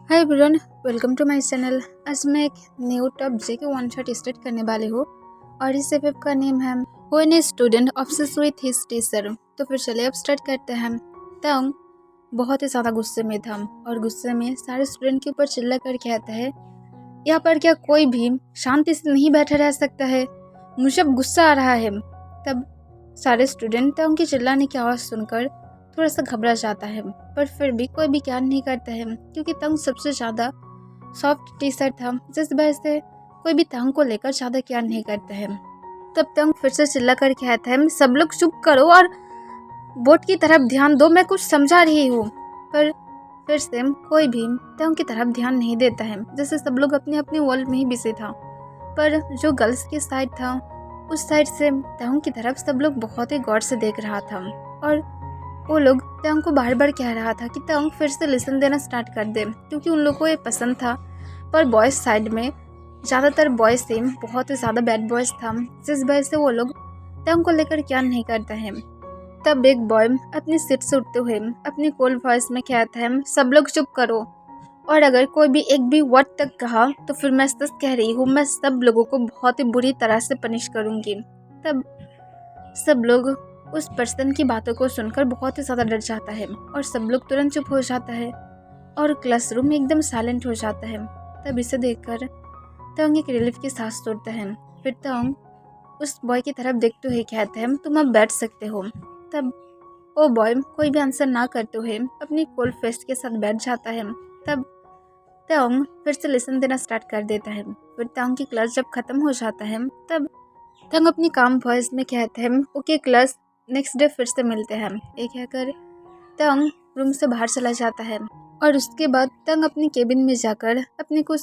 Hi everyone, welcome to my channel. आज मैं एक new top JK one shot start करने वाली हूँ और इस एप का नेम है when a student obsessed with his teacher. तो फिर चलिए अब स्टार्ट करते हैं। तंग बहुत ही ज़्यादा गुस्से में था और गुस्से में सारे स्टूडेंट के ऊपर चिल्ला कर कहता है, यहाँ पर क्या कोई भी शांति से नहीं बैठा रह सकता है? मुझे अब गुस्सा आ रहा है। तब सारे स्टूडेंट तंग की चिल्लाने की आवाज़ सुनकर थोड़ा सा घबरा जाता है, पर फिर भी कोई भी क्या नहीं करता है क्योंकि तंग सबसे ज़्यादा सॉफ्ट टीचर था, जिस वजह से कोई भी तंग को लेकर ज़्यादा केयर नहीं करता है। तब तंग फिर से चिल्ला कर कहता है, सब लोग चुप करो और बोर्ड की तरफ ध्यान दो, मैं कुछ समझा रही हूँ। पर फिर से कोई भी तंग की तरफ ध्यान नहीं देता है, जैसे सब लोग अपने अपने वर्ल्ड में ही बिजी था। पर जो गर्ल्स की साइड था उस साइड से तंग की तरफ सब लोग बहुत ही गौर से देख रहा था और वो लोग तंग को बार बार कह रहा था कि तंग फिर से लेसन देना स्टार्ट कर दे, क्योंकि उन लोगों को ये पसंद था। पर बॉयज़ साइड में ज़्यादातर बॉयज़ से बहुत ही ज़्यादा बैड बॉयज़ था, जिस वजह से वो लोग तंग को लेकर क्या नहीं करते हैं। तब एक बॉय अपनी सीट से उठते हुए अपनी कोल्ड वॉइस में कहता है, सब लोग चुप करो और अगर कोई भी एक भी वर्ड तक कहा तो फिर मैं सच कह रही हूँ, मैं सब लोगों को बहुत ही बुरी तरह से पनिश करूँगी। तब सब लोग उस पर्सन की बातों को सुनकर बहुत ही ज़्यादा डर जाता है और सब लोग तुरंत चुप हो जाता है और क्लासरूम में एकदम साइलेंट हो जाता है। तब इसे देखकर तंग एक रिलीफ की सांस छोड़ता है। फिर तंग उस बॉय की तरफ देखते हुए कहता है, तुम अब बैठ सकते हो। तब वो बॉय कोई भी आंसर ना करते हुए अपनी कोल्ड फेस के साथ बैठ जाता है। तब तंग फिर से लेसन देना स्टार्ट कर देता है। फिर तंग की क्लास जब ख़त्म हो जाता है तब तंग अपनी काम वॉइस में कहते हैं, ओके क्लास, नेक्स्ट डे फिर से मिलते हैं। ये कहकर तंग रूम से बाहर चला जाता है और उसके बाद तंग अपनी केबिन में जाकर अपने कुछ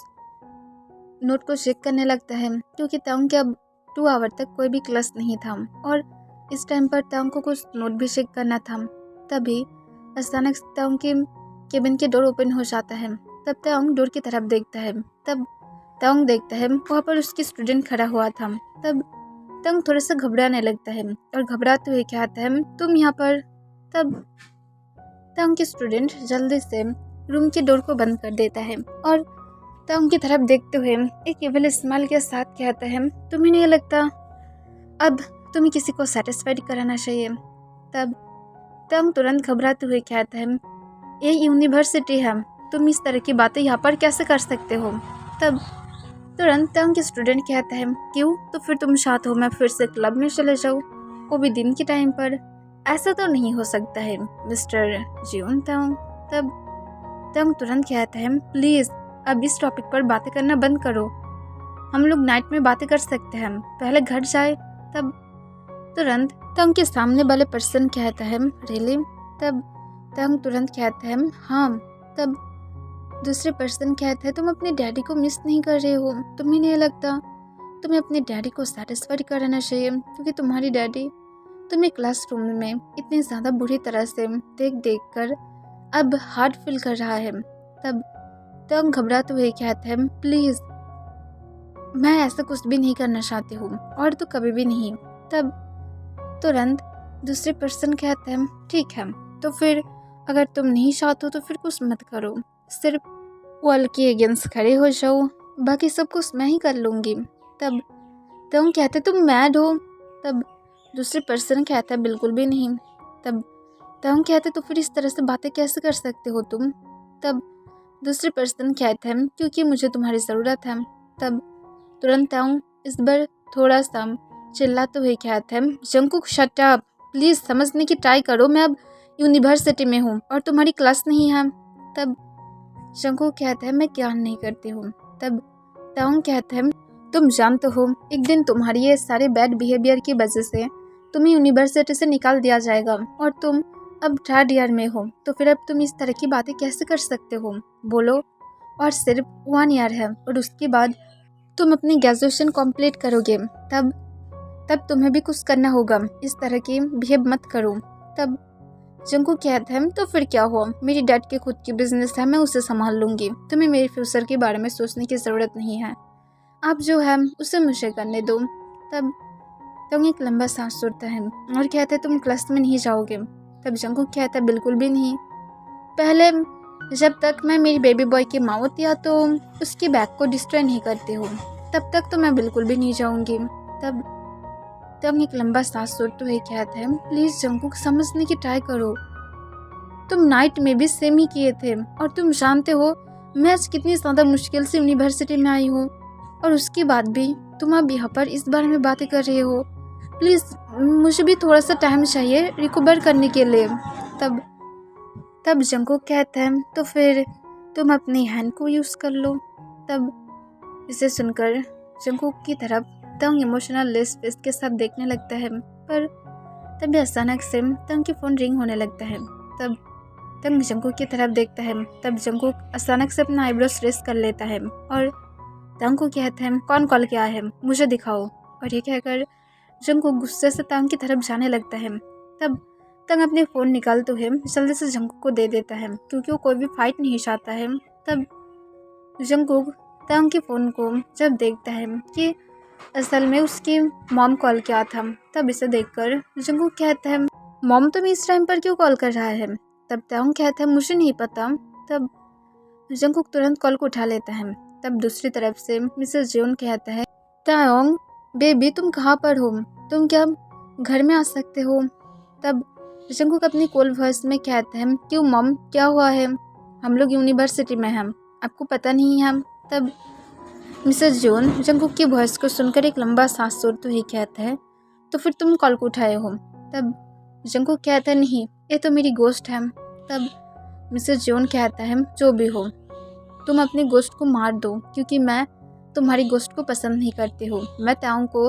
नोट को चेक करने लगता है, क्योंकि तंग के अब 2 आवर तक कोई भी क्लास नहीं था और इस टाइम पर तंग को कुछ नोट भी चेक करना था। तभी अचानक तंग के केबिन के डोर ओपन हो जाता है। तब तंग डोर की तरफ देखता है। तब तंग देखता है वहाँ पर उसकी स्टूडेंट खड़ा हुआ था। तब तंग थोड़ा सा घबराने लगता है और घबराते हुए कहता है, तुम यहाँ पर। तब तंग के स्टूडेंट जल्दी से रूम की डोर को बंद कर देता है और तंग की तरफ देखते हुए एक इविल स्माइल के साथ कहता है, तुम्हें नहीं लगता अब तुम्हें किसी को सेटिस्फाइड कराना चाहिए? तब तंग तुरंत घबराते हुए कहता है, ये यूनिवर्सिटी है, तुम इस तरह की बातें यहाँ पर कैसे कर सकते हो? तब तुरंत तंग के स्टूडेंट कहता है, क्यों? तो फिर तुम चाहते हो मैं फिर से क्लब में चले जाऊँ, वो भी दिन के टाइम पर? ऐसा तो नहीं हो सकता है मिस्टर जियोन तंग। तब तंग तुरंत कहता है, प्लीज़ अब इस टॉपिक पर बातें करना बंद करो, हम लोग नाइट में बातें कर सकते हैं, पहले घर जाए। तब तुरंत तंग के सामने वाले पर्सन कहता है, रियली? तब तंग तुरंत कहता है, हाँ। तब दूसरे पर्सन कहता है, तुम अपने डैडी को मिस नहीं कर रहे हो? तुम्हें नहीं लगता तुम्हें अपने डैडी को सेटिस्फाइड कराना चाहिए, क्योंकि तुम्हारी डैडी तुम्हें क्लासरूम में इतनी ज़्यादा बुरी तरह से देख देख कर अब हार्ड फील कर रहा है। तब तंग घबराते हुए कहता है, प्लीज़ मैं ऐसा कुछ भी नहीं करना चाहती हूँ और तो कभी भी नहीं। तब तुरंत दूसरे पर्सन कहते हैं, ठीक है, तो फिर अगर तुम नहीं चाहते हो तो फिर कुछ मत करो, सिर्फ वॉल के अगेंस्ट खड़े हो जाओ, बाकी सब कुछ मैं ही कर लूँगी। तब तुम कहते तुम मैड हो? तब दूसरे पर्सन कहता है, बिल्कुल भी नहीं। तब तुम कहते तो फिर इस तरह से बातें कैसे कर सकते हो तुम? तब दूसरे पर्सन कहते हैं, क्योंकि मुझे तुम्हारी ज़रूरत है। तब तुरंत तुम इस बार थोड़ा सा चिल्लाते हुए कहते हैं, जंकुक शट अप, प्लीज़ समझने की ट्राई करो, मैं अब यूनिवर्सिटी में हूँ और तुम्हारी क्लास नहीं है। तब जंकुक कहता है, मैं क्या नहीं करती हूँ। तब ताउंग कहता है, तुम जानते हो एक दिन तुम्हारी ये सारे बैड बिहेवियर की वजह से तुम्हें यूनिवर्सिटी से निकाल दिया जाएगा और तुम अब 3rd ईयर में हो, तो फिर अब तुम इस तरह की बातें कैसे कर सकते हो? बोलो। और सिर्फ 1 ईयर है और उसके बाद तुम अपनी ग्रेजुएशन कंप्लीट करोगे, तब तुम्हें भी कुछ करना होगा, इस तरह की बिहेव मत करो। तब जंकुक कहता है, तो फिर क्या हुआ, मेरी डैड की खुद की बिजनेस है, मैं उसे संभाल लूँगी, तुम्हें मेरे फ्यूचर के बारे में सोचने की ज़रूरत नहीं है, आप जो है उसे मुझे करने दो। तब तंग एक लंबा सांस छोड़ता है और कहता है, तुम क्लास में नहीं जाओगे? तब जंकुक कहता है, बिल्कुल भी नहीं, पहले जब तक मैं मेरी बेबी बॉय की माँ होती है तो उसकी बैग को डिस्ट्रॉय नहीं करती हूँ, तब तक तो मैं बिल्कुल भी नहीं जाऊँगी। तब तब एक लंबा सांस छोड़ते हुए कहते हैं, प्लीज़ जंकुक समझने की ट्राई करो। तुम नाइट में भी सेम ही किए थे और तुम जानते हो मैं आज कितनी ज़्यादा मुश्किल से यूनिवर्सिटी में आई हूँ, और उसके बाद भी तुम अब यहाँ पर इस बारे में बातें कर रहे हो। प्लीज़ मुझे भी थोड़ा सा टाइम चाहिए रिकवर करने के लिए। तब तब जंकुक कहते हैं, तो फिर तुम अपनी हैंड को यूज़ कर लो। तब इसे सुनकर जंकुक की तरफ तंग इमोशनल लेस फेस के साथ देखने लगता है, पर तभी अचानक से तंग की फ़ोन रिंग होने लगता है। तब तंग जंकुक की तरफ देखता है। तब जंकुक अचानक से अपना आईब्रोज रेस कर लेता है और तंग को कहते हैं, कौन कॉल किया है, मुझे दिखाओ। और ये कहकर जंकुक गुस्से से तंग की तरफ जाने लगता है। तब तंग अपने फ़ोन निकालते हुए जल्दी से जंकुक को दे देता है, क्योंकि वो कोई भी फाइट नहीं चाहता है। तब जंकुक तंग के फ़ोन को जब देखता है कि असल में उसकी मॉम कॉल किया था, तब इसे देखकर जंकुक कहता है, मॉम तुम्हें इस टाइम पर क्यों कॉल कर रहा है। तब तंग कहता है, मुझे नहीं पता। तब जंकुक तुरंत कॉल को उठा लेता है। तब दूसरी तरफ से मिसेस जेन कहता है, तायोंग बेबी तुम कहाँ पर हो, तुम क्या घर में आ सकते हो। तब जंकुक अपनी कोल वॉइस में कहता है, क्यों मॉम क्या हुआ है, हम लोग यूनिवर्सिटी में हैं, आपको पता नहीं है। तब मिसेस जोन जंकुक की वॉइस को सुनकर एक लंबा सांस छोड़ते हुए कहता है, तो फिर तुम कॉल को उठाए हो। तब जंकुक कहता है, नहीं ये तो मेरी गोश्त है। तब मिसेस जोन कहता है, जो भी हो तुम अपनी गोश्त को मार दो, क्योंकि मैं तुम्हारी गोश्त को पसंद नहीं करती हूँ। मैं ताऊ को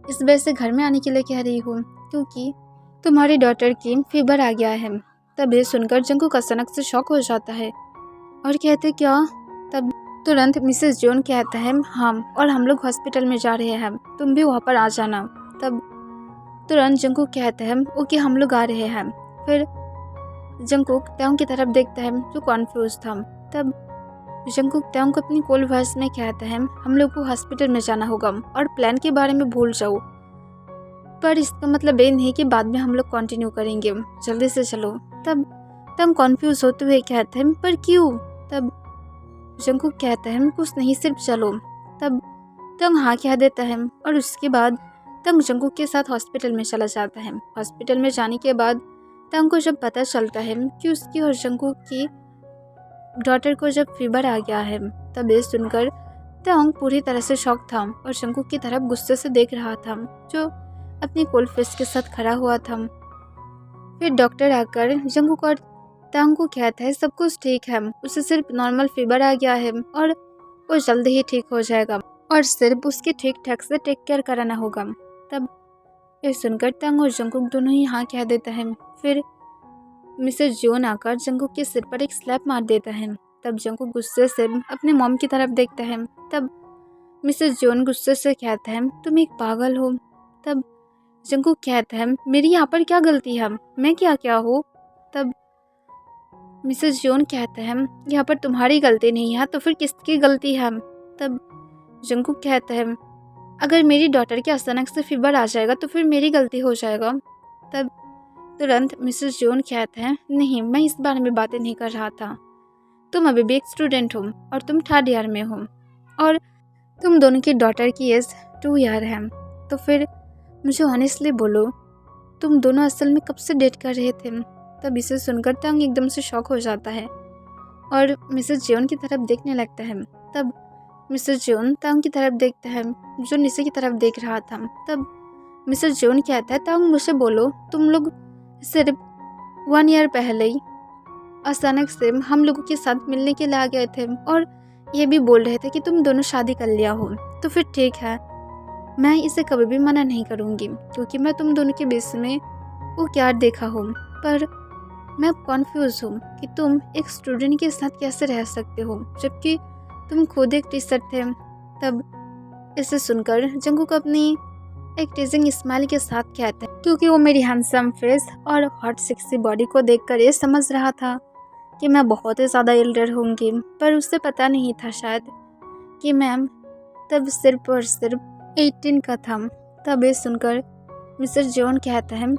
इस वजह से घर में आने के लिए कह रही हूँ क्योंकि तुम्हारी डॉटर की फीवर आ गया है। तब ये सुनकर जंकुक अचानक से शॉक हो जाता है और कहते, क्या। तब तुरंत मिसेस जोन कहता है, हाँ और हम लोग हॉस्पिटल में जा रहे हैं, तुम भी वहाँ पर आ जाना। तब तुरंत जंकुक कहता है, ओके हम लोग आ रहे हैं। फिर जंकुक ताऊ की तरफ देखता है जो कॉन्फ्यूज था। तब जंकुक ताऊ को अपनी कोल वॉइस में कहता है, हम लोग को हॉस्पिटल में जाना होगा और प्लान के बारे में भूल जाओ, पर इसका मतलब ये नहीं कि बाद में हम लोग कंटिन्यू करेंगे, जल्दी से चलो। तब ताऊ कॉन्फ्यूज होते हुए कहते हैं, पर क्यों। तब जंकुक कहता है, कुछ नहीं सिर्फ चलो। तब ताऊ हाँ कह देता है और उसके बाद ताऊ जंकुक के साथ हॉस्पिटल में चला जाता है। हॉस्पिटल में जाने के बाद ताऊ को जब पता चलता है कि उसकी और जंकुक की डॉटर को जब फीवर आ गया है, तब ये सुनकर ताऊ पूरी तरह से शॉक था और जंकुक की तरफ गुस्से से देख रहा था, जो अपनी कोल्ड फेस के साथ खड़ा हुआ था। फिर डॉक्टर आकर जंकुक और ताऊ को कहता है, सब कुछ ठीक है, उसे सिर्फ नॉर्मल फीवर आ गया है और वो जल्दी ही ठीक हो जाएगा और सिर्फ उसके ठीक ठाक से टेक केयर कराना होगा। तब ये सुनकर ताऊ और जंकुक दोनों ही हाँ कह देता है। फिर मिसेस जोन आकर जंकुक के सिर पर एक स्लैप मार देता है। तब जंकुक गुस्से से अपने मॉम की तरफ देखता है। तब मिसेस जोन गुस्से से कहता है, तुम एक पागल हो। तब जंकुक कहता है, मेरी यहाँ पर क्या गलती है, मैं क्या हूँ। तब मिसेस जोन कहता है, यहाँ पर तुम्हारी गलती नहीं है तो फिर किसकी गलती है। तब जंकुक कहता है, अगर मेरी डॉटर के अचानक से फीवर आ जाएगा तो फिर मेरी गलती हो जाएगा। तब तुरंत मिसेस जोन कहते हैं, नहीं मैं इस बारे में बातें नहीं कर रहा था, तुम अभी भी एक स्टूडेंट हो और तुम 3rd ईयर में हो और तुम दोनों की डॉटर की एज 2 ईयर है, तो फिर मुझे ऑनेस्टली बोलो तुम दोनों असल में कब से डेट कर रहे थे। तब इसे सुनकर तंग एकदम से शॉक हो जाता है और मिसेस जोन की तरफ देखने लगता है। तब मिसेस जोन तंग की तरफ देखता है जो नीचे की तरफ देख रहा था। तब मिसेस जोन कहता है, तंग मुझे बोलो तुम लोग सिर्फ 1 ईयर पहले ही अचानक से हम लोगों के साथ मिलने के लिए आ गए थे और ये भी बोल रहे थे कि तुम दोनों शादी कर लिया हो, तो फिर ठीक है, मैं इसे कभी भी मना नहीं करूँगी क्योंकि मैं तुम दोनों के बीच में वो प्यार देखा हूँ, पर मैं अब कॉन्फ्यूज हूँ कि तुम एक स्टूडेंट के साथ कैसे रह सकते हो जबकि तुम खुद एक टीचर थे। तब इसे सुनकर जंकुक अपनी एक टीजिंग स्माइल के साथ कहता है, क्योंकि वो मेरी हैंडसम फेस और हॉट सेक्सी बॉडी को देखकर ये समझ रहा था कि मैं बहुत ही ज़्यादा एल्डर होंगी, पर उसे पता नहीं था शायद कि मैम तब सिर्फ और सिर्फ 18 का था। तब ये सुनकर मिस्टर जॉन कहता है,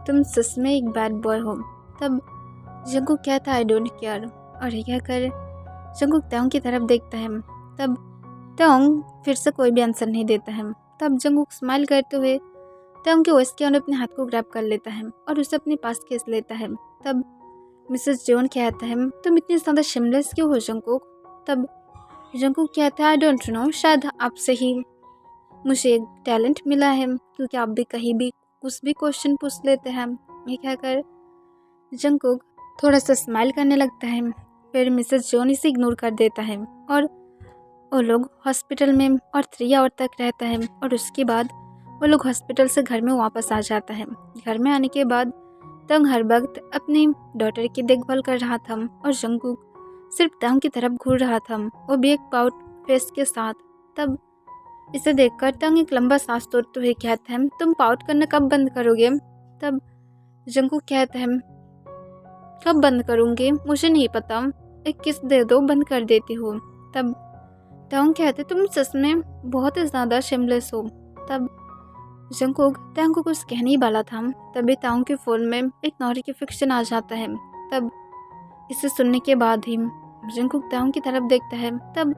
तुम सच में एक बैड बॉय हो। तब जंकुक कहता है, आई डोंट केयर, और ये कहकर जंगकुक ताएं की तरफ देखता है। तब ताएं फिर से कोई भी आंसर नहीं देता है। तब जंगकुक स्माइल करते हुए ताएं के वेस्ट के अंदर अपने हाथ को ग्रैब कर लेता है और उसे अपने पास खींच लेता है। तब मिसेस जोन कहता है, तुम इतनी ज़्यादा शिमलेस क्यों हो जंगकुक? तब जंगकुक कहता है, आई डोंट नो, शायद आपसे ही मुझे एक टैलेंट मिला है, क्योंकि आप भी कहीं भी कुछ भी क्वेश्चन पूछ लेते हैं। ये कहकर जंगकुक थोड़ा सा स्माइल करने लगता है। फिर मिसेस जोन इसे इग्नोर कर देता है और वो लोग हॉस्पिटल में और 3 आवर तक रहता है और उसके बाद वो लोग हॉस्पिटल से घर में वापस आ जाता है। घर में आने के बाद तंग हर वक्त अपनी डॉटर की देखभाल कर रहा था और जंगकुक सिर्फ तंग की तरफ घूर रहा था, वो भी एक पाउट फेस के साथ। तब इसे देखकर तंग एक लंबा सांस तोड़ते हुए कहता है, तुम पाउट करना कब बंद करोगे? तब जंगकुक कहता है, कब बंद करूँगी मुझे नहीं पता, एक किस दे दो, बंद कर देती हूँ। तब तांग कहते, तुम सच में बहुत ही ज़्यादा शिमलेस हो। तब जंगकुक तांग को कुछ कहने ही वाला था, तभी तांग के फ़ोन में एक नोटिफिकेशन आ जाता है। तब इसे सुनने के बाद ही जंगकुक तांग की तरफ देखता है। तब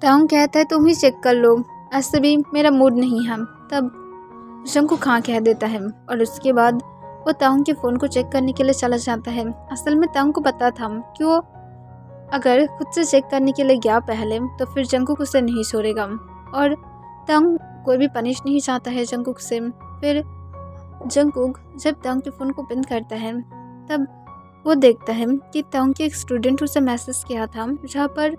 तांग कहता है, तुम ही चेक कर लो, ऐसे भी मेरा मूड नहीं है। तब जंगकुक हाँ कह देता है और उसके बाद वो तांग के फ़ोन को चेक करने के लिए चला जाता है। असल में तांग को पता था कि वो अगर खुद से चेक करने के लिए गया पहले तो फिर जंगकुक उसे नहीं छोड़ेगा और तांग कोई भी पनिश नहीं चाहता है जंगकुक से। फिर जंगकुक जब तांग के फ़ोन को बंद करता है तब वो देखता है कि तांग के एक स्टूडेंट उसे मैसेज किया था, जहाँ पर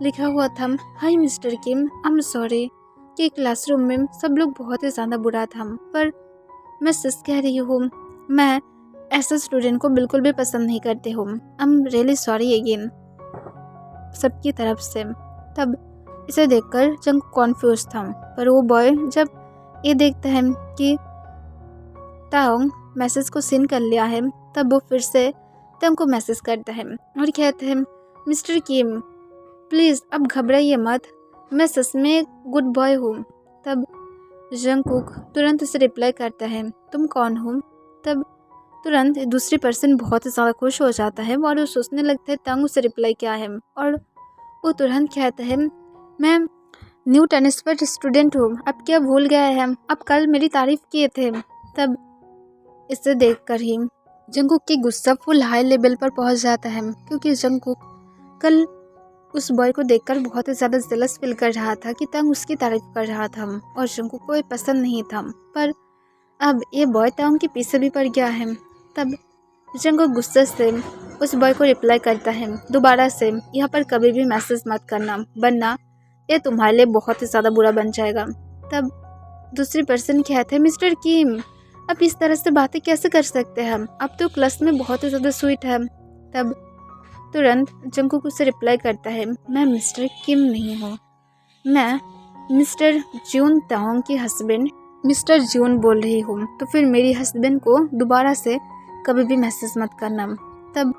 लिखा हुआ था, हाय mister Kim, I am sorry कि क्लासरूम में सब लोग बहुत ही ज़्यादा बुरा था, पर मैं सच कह रही हूँ, मैं ऐसा स्टूडेंट को बिल्कुल भी पसंद नहीं करती हूँ। I am really sorry again सबकी तरफ से। तब इसे देखकर जंग कॉन्फ्यूज था, पर वो बॉय जब ये देखता है कि तांग मैसेज को सीन कर लिया है, तब वो फिर से तांग को मैसेज करता है और कहते हैं, मिस्टर किम प्लीज़ अब घबराइए मत, मैं सच में एक गुड बॉय हूँ। तब जंगकुक तुरंत उसे रिप्लाई करता है, तुम कौन हो? तब तुरंत दूसरी पर्सन बहुत ज़्यादा खुश हो जाता है और वो सोचने लगता है तांग उसे रिप्लाई क्या है, और वो तुरंत कहता है, मैं न्यू ट्रांसफर स्टूडेंट हूँ, अब क्या भूल गया है, अब कल मेरी तारीफ़ किए थे। तब इसे देखकर ही जंगकुक की गुस्सा फुल हाई लेवल पर पहुँच जाता है, क्योंकि जंगकुक कल उस बॉय को देखकर बहुत ही ज़्यादा जेलस फील कर रहा था कि तांग उसकी तारीफ कर रहा था और जंगकुक को ये पसंद नहीं था, पर अब ये बॉय तांग के पीछे भी पड़ गया है। तब जंगकुक गुस्से से उस बॉय को रिप्लाई करता है, दोबारा से यहाँ पर कभी भी मैसेज मत करना, वरना ये तुम्हारे लिए बहुत ही ज़्यादा बुरा बन जाएगा। तब दूसरी पर्सन कहते हैं, मिस्टर किम अब इस तरह से बातें कैसे कर सकते हैं, अब तो क्लास में बहुत ही ज़्यादा स्वीट है। तब तुरंत जंगकुक उसे रिप्लाई करता है, मैं मिस्टर किम नहीं हूँ, मैं मिस्टर जून तांग की हस्बैंड मिस्टर जून बोल रही हूँ, तो फिर मेरी हस्बैंड को दोबारा से कभी भी मैसेज मत करना। तब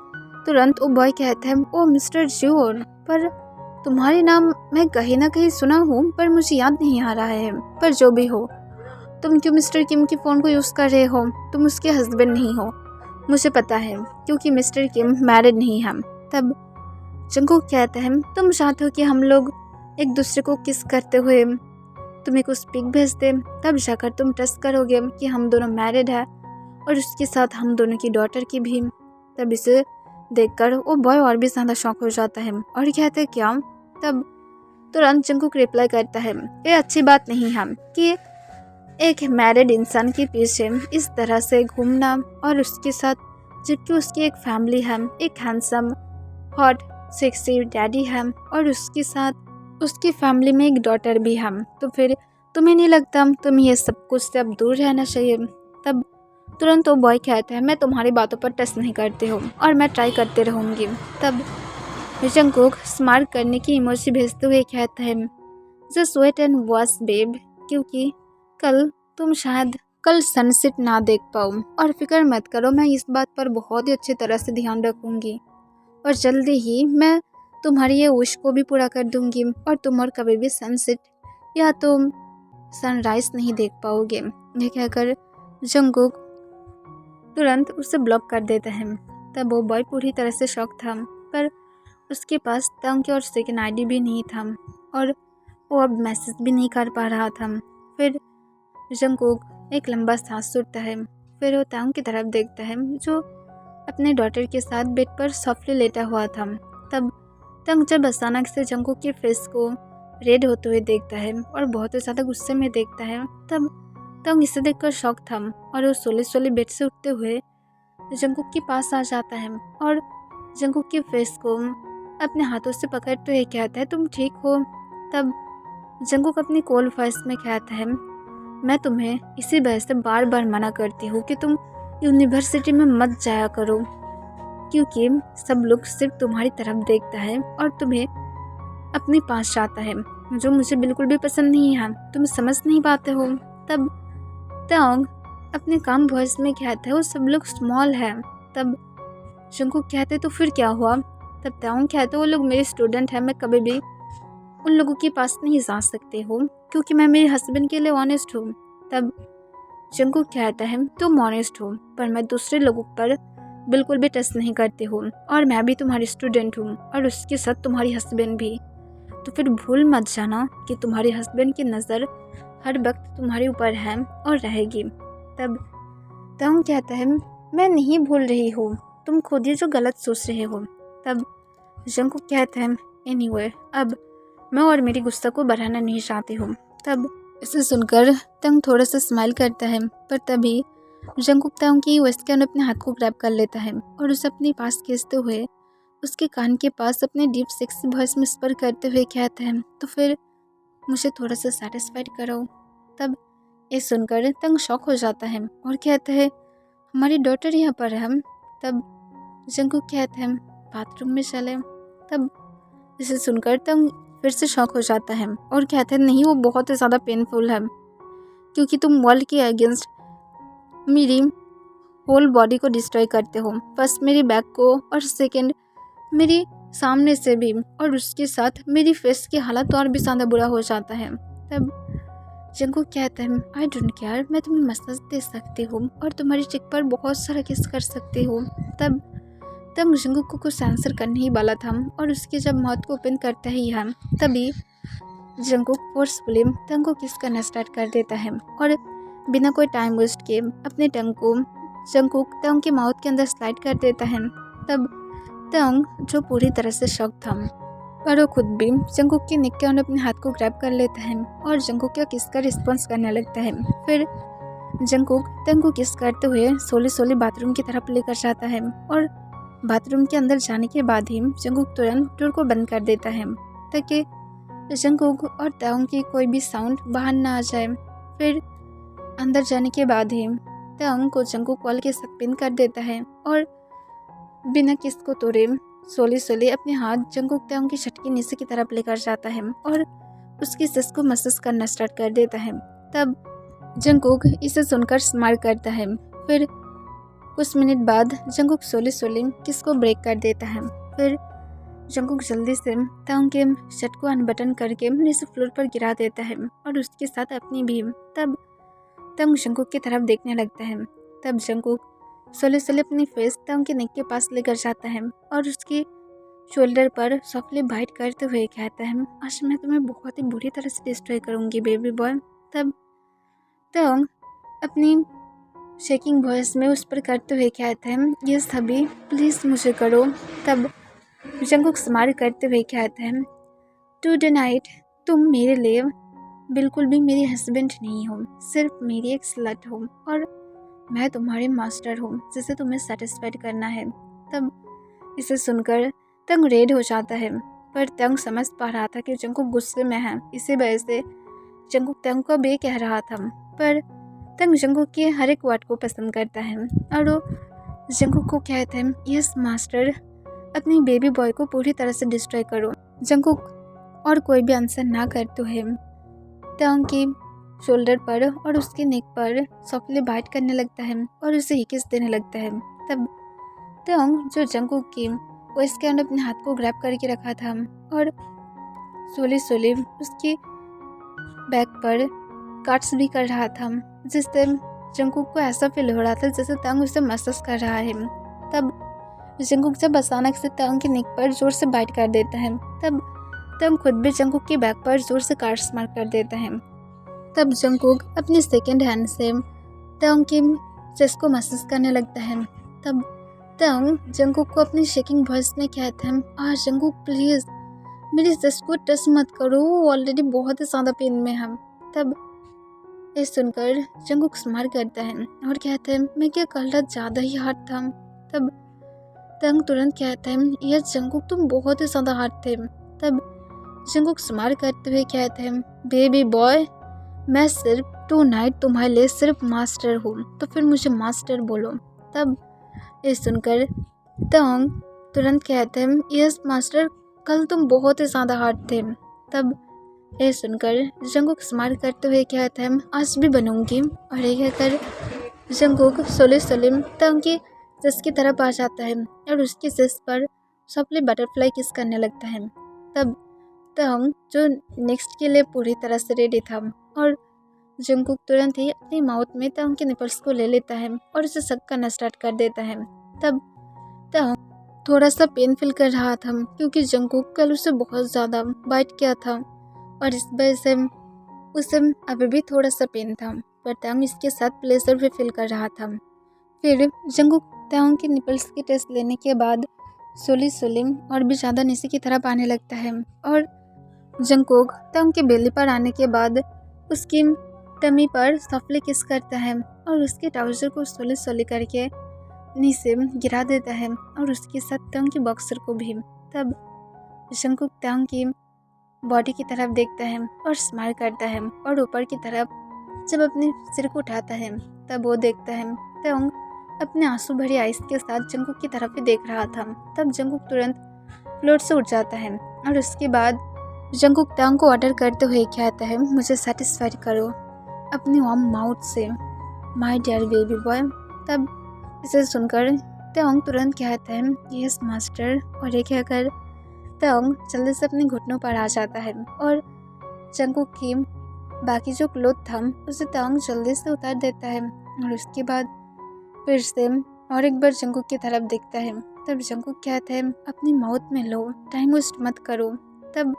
तुरंत वो बॉय कहता है, ओ मिस्टर जून, पर तुम्हारे नाम मैं कहीं ना कहीं सुना हूँ, पर मुझे याद नहीं आ रहा है, पर जो भी हो, तुम क्यों मिस्टर किम की फ़ोन को यूज़ कर रहे हो, तुम उसके हस्बैंड नहीं हो, मुझे पता है, क्योंकि मिस्टर किम मैरिड नहीं है। तब जंगकुक कहता है, तुम चाहते हो कि हम लोग एक दूसरे को किस करते हुए तुम्हें कुछ पिक भेज दे, तब जाकर तुम ट्रस्ट करोगे कि हम दोनों मैरिड है और उसके साथ हम दोनों की डॉटर की भी। तब इसे देखकर वो बॉय और भी ज़्यादा शॉक हो जाता है और कहते हैं, क्या? तब तुरंत जंगकुक रिप्लाई करता है, ये अच्छी बात नहीं है कि एक मैरिड इंसान के पीछे इस तरह से घूमना, और उसके साथ जबकि उसकी एक फैमिली है, एक हैंडसम हॉट सेक्सी डैडी है और उसके साथ उसकी फैमिली में एक डॉटर भी है, तो फिर तुम्हें नहीं लगता तुम्हें ये सब कुछ से अब दूर रहना चाहिए? तब तुरंत वो बॉय कहता है, मैं तुम्हारी बातों पर ट्रस्ट नहीं करती हूँ और मैं ट्राई करते रहूँगी। तब जंगकुक स्माइल करने की इमोजी भेजते हुए कहता है, just wait and watch babe, क्योंकि कल तुम शायद कल सनसेट ना देख पाओ, और फिक्र मत करो, मैं इस बात पर बहुत ही अच्छी तरह से ध्यान रखूँगी और जल्दी ही मैं तुम्हारी ये विश को भी पूरा कर दूंगी और तुम और कभी भी सनसेट या तुम सनराइज नहीं देख पाओगे। ये कहकर जंगकुक तुरंत उसे ब्लॉक कर देता है। तब वो बॉय पूरी तरह से शॉक था, पर उसके पास तंग और सेकंड आईडी भी नहीं था और वो अब मैसेज भी नहीं कर पा रहा था। फिर जंगकुक एक लंबा सांस सुनता है। फिर वो तंग की तरफ देखता है जो अपने डॉटर के साथ बेड पर सॉफ्टली लेटा हुआ था। तब तंग जब अचानक से जंगकुक के फेस को रेड होते हुए देखता है और बहुत ही ज़्यादा गुस्से में देखता है, तब तंग इसे देखकर शॉक था और वो सोले सोले बेड से उठते हुए जंगकुक के पास आ जाता है और जंगकुक के फेस को अपने हाथों से पकड़ते हुए कहता है, तुम ठीक हो? तब जंगकुक अपनी कोल्ड वॉइस में कहता है, मैं तुम्हें इसी वजह से बार बार मना करती हूँ कि तुम यूनिवर्सिटी में मत जाया करो, क्योंकि सब लोग सिर्फ तुम्हारी तरफ देखता है और तुम्हें अपने पास चाहता है, जो मुझे बिल्कुल भी पसंद नहीं है। तुम समझ नहीं पाते हो। तब तंग अपने काम वॉइस में कहता है, वो सब लोग स्मॉल है। तब जंगकुक कहते तो फिर क्या हुआ? तब तंग कहते वो लोग मेरे स्टूडेंट हैं, मैं कभी भी उन लोगों के पास नहीं जा सकते हो क्योंकि मैं मेरे हस्बैंड के लिए ऑनेस्ट हूँ। तब जंगकुक कहता है, तुम ऑनेस्ट हो पर मैं दूसरे लोगों पर बिल्कुल भी ट्रस्ट नहीं करती हूँ और मैं भी तुम्हारी स्टूडेंट हूँ और उसके साथ तुम्हारी हस्बैंड भी। तो फिर भूल मत जाना कि तुम्हारे हस्बैंड की नज़र हर वक्त तुम्हारे ऊपर है और रहेगी। तब तंग कहता है, मैं नहीं भूल रही हूँ, तुम खुद ही जो गलत सोच रहे हो। तब जंगकुक कहता है, एनीवे, अब मैं और मेरी गुस्सा को बढ़ाना नहीं चाहती हूँ। तब इसे सुनकर तंग थोड़ा सा स्माइल करता है, पर तभी जंगकुक तंग की वेस्ट के अंदर अपने हाथ को ग्रैब कर लेता है और उसे अपने पास खींचते हुए उसके कान के पास अपने डीप सेक्सी वॉइस में स्पर करते हुए कहता है, तो फिर मुझे थोड़ा सा सेटिस्फाइड करो। तब ये सुनकर तंग शॉक हो जाता है और कहता है, हमारी डॉटर यहाँ पर है। तब जंगकुक कहता है, बाथरूम में चले। तब इसे सुनकर तंग फिर से शॉक हो जाता है और कहता है, नहीं, वो बहुत ही ज़्यादा पेनफुल है क्योंकि तुम वर्ल्ड के अगेंस्ट मेरी होल बॉडी को डिस्ट्रॉय करते हो, फर्स्ट मेरी बैक को और सेकंड मेरी सामने से भी, और उसके साथ मेरी फेस की हालत और भी ज़्यादा बुरा हो जाता है। तब जंगकुक कहता है, आई डोंट केयर, मैं तुम्हें मसाज दे सकती हूँ और तुम्हारी चिक पर बहुत सारा किस कर सकती हूँ। तब जंगकुक को कुछ आंसर करने ही वाला था और उसके जब माउथ को ओपन करता ही है, तभी जंगकुक फोर्सफुली तंग को किस करना स्टार्ट कर देता है और बिना कोई टाइम वेस्ट किए अपने टंग को जंगकुक तंग के माउथ के अंदर स्लाइड कर देता है। तब तंग, जो पूरी तरह से शॉक था, पर वो खुद भी जंगकुक के नेक के अंदर अपने हाथ को ग्रैब कर लेता है और जंगकुक का किस का रिस्पॉन्स करने लगता है। फिर जंगकुक तंग को किस करते हुए सोले सोले बाथरूम की तरफ लेकर जाता है और बाथरूम के अंदर जाने के बाद ही जंगकुक तुरंत डोर को बंद कर देता है ताकि जंगकुक और तंग की कोई भी साउंड बाहर ना आ जाए। फिर अंदर जाने के बाद ही तंग को जंगकुक कॉल के साथ पिन कर देता है और बिना किस को तोड़े सोले सोले अपने हाथ जंगकुक तंग की छठ के नीचे की तरफ लेकर जाता है और उसकी सस को मसाज करना स्टार्ट कर देता है। तब जंगकुक इसे सुनकर स्माइल करता है। फिर कुछ मिनट बाद जंगकुक सोले सोले किस को ब्रेक कर देता है। फिर जंगकुक जल्दी से तंग के शर्ट को अनबटन करके नीचे फ्लोर पर गिरा देता है और उसके साथ अपनी भी। तब तंग जंगकुक की तरफ देखने लगता है। तब जंगकुक सोले सोले अपनी फेस तंग के नेक के पास लेकर जाता है और उसकी शोल्डर पर सॉफ्टली बाइट करते हुए कहता है, आज मैं तुम्हें बहुत ही बुरी तरह से डिस्ट्रॉय करूंगी बेबी बॉय। तब तंग अपनी शेकिंग वॉइस में उस पर करते हुए कहते हैं, यस हबी, प्लीज़ मुझे करो। तब जंगकुक स्माइल करते हुए कहते हैं, टुडे तुम मेरे लिए बिल्कुल भी मेरी हस्बैंड नहीं हो, सिर्फ मेरी एक स्लट हो और मैं तुम्हारे मास्टर हूँ जिसे तुम्हें सेटिस्फाइड करना है। तब इसे सुनकर तंग रेड हो जाता है, पर तंग समझ पा रहा था कि जंगकुक गुस्से में है, इसी वजह से जंगकुक तंग को बे कह रहा था। पर तंग जंगकुक के हर एक वर्ड को पसंद करता है और वो जंगकुक को कहता है, यस मास्टर, अपनी बेबी बॉय को पूरी तरह से डिस्ट्रॉय करो। जंगकुक और कोई भी आंसर ना करते हुए तंग की शोल्डर पर और उसके नेक पर सॉफ्टली बाइट करने लगता है और उसे ही किस देने लगता है। तब तंग, जो जंगकुक की वो इसके अंदर अपने हाथ को ग्रैब करके रखा था और सोले सोले उसकी बैक पर काट्स भी कर रहा था, जिससे जंगकुक को ऐसा फील हो रहा था जैसे तंग उसे मसाज कर रहा है। तब जंगकुक जब अचानक से तंग के नेक पर जोर से बाइट कर देता है, तब तंग खुद भी जंगकुक के बैक पर जोर से कार्ड्स मार कर देता है। तब जंगकुक अपनी सेकेंड हैंड से तंग की चेस्ट को मसाज करने लगता है। तब तंग जंगकुक को अपनी शेकिंग वॉइस में कहता है, जंगकुक प्लीज़ मेरी चेस्ट को टच मत करो, वो ऑलरेडी बहुत ही ज़्यादा पेन में है। तब ये सुनकर जंगकुक स्माइल करता है और कहता है, मैं क्या कल रात ज़्यादा ही हार्ड था। तब तंग तुरंत कहता है, यस जंगकुक तुम बहुत ही ज़्यादा हार्ड थे। तब जंगकुक स्माइल करते हुए कहता है, बेबी बॉय मैं सिर्फ 2 नाइट तुम्हारे लिए सिर्फ मास्टर हूँ, तो फिर मुझे मास्टर बोलो। तब ये सुनकर तंग तुरंत कहते हैं, यस मास्टर कल तुम बहुत ही ज़्यादा हार्ड थे। तब ये सुनकर जंगकुक स्माइल करते हुए कहता है, आज भी बनूंगी। और ये कहकर जंगकुक सोले तंग की चेस्ट की तरफ आ जाता है और उसकी चेस्ट पर सॉफ्टली बटरफ्लाई किस करने लगता है। तब तंग जो नेक्स्ट के लिए पूरी तरह से रेडी था और जंगकुक तुरंत ही अपनी माउथ में तंग के निपल्स को ले लेता है और उसे सक करना स्टार्ट कर देता है। तब तंग थोड़ा सा पेन फील कर रहा था क्योंकि जंगकुक कल उसे बहुत ज़्यादा बाइट किया था और इस वजह से उसे अभी भी थोड़ा सा पेन था, पर तंग इसके साथ प्लेजर भी फील कर रहा था। फिर जंगकुक तंग के निपल्स की टेस्ट लेने के बाद सोली और भी ज़्यादा नीचे की तरफ आने लगता है और जंगकुक तंग के बेली पर आने के बाद उसकी टमी पर सॉफ्टली किस करता है और उसके ट्राउजर को सोली करके नीचे गिरा देता है और उसके साथ तंग की बॉक्सर को भी। तब जंगकुक तंग की बॉडी की तरफ देखता है और स्माइल करता है और ऊपर की तरफ जब अपने सिर को उठाता है तब वो देखता है तंग अपने आंसू भरी आइस के साथ जंगकुक की तरफ ही देख रहा था। तब जंगकुक तुरंत फ्लोर से उठ जाता है और उसके बाद जंगकुक तंग को ऑर्डर करते हुए कहता है, मुझे सेटिस्फाइड करो अपनी वार्म माउथ से माय डियर बेबी बॉय। तब इसे सुनकर तंग तुरंत कहता है, यस मास्टर। और ये कहकर तंग जल्दी से अपने घुटनों पर आ जाता है और जंगकुक की बाकी जो क्लोथ था उसे तंग जल्दी से उतार देता है और उसके बाद फिर से और एक बार जंगकुक की तरफ देखता है। तब जंगकुक कहता है, अपनी माउथ में लो, टाइम वेस्ट मत करो। तब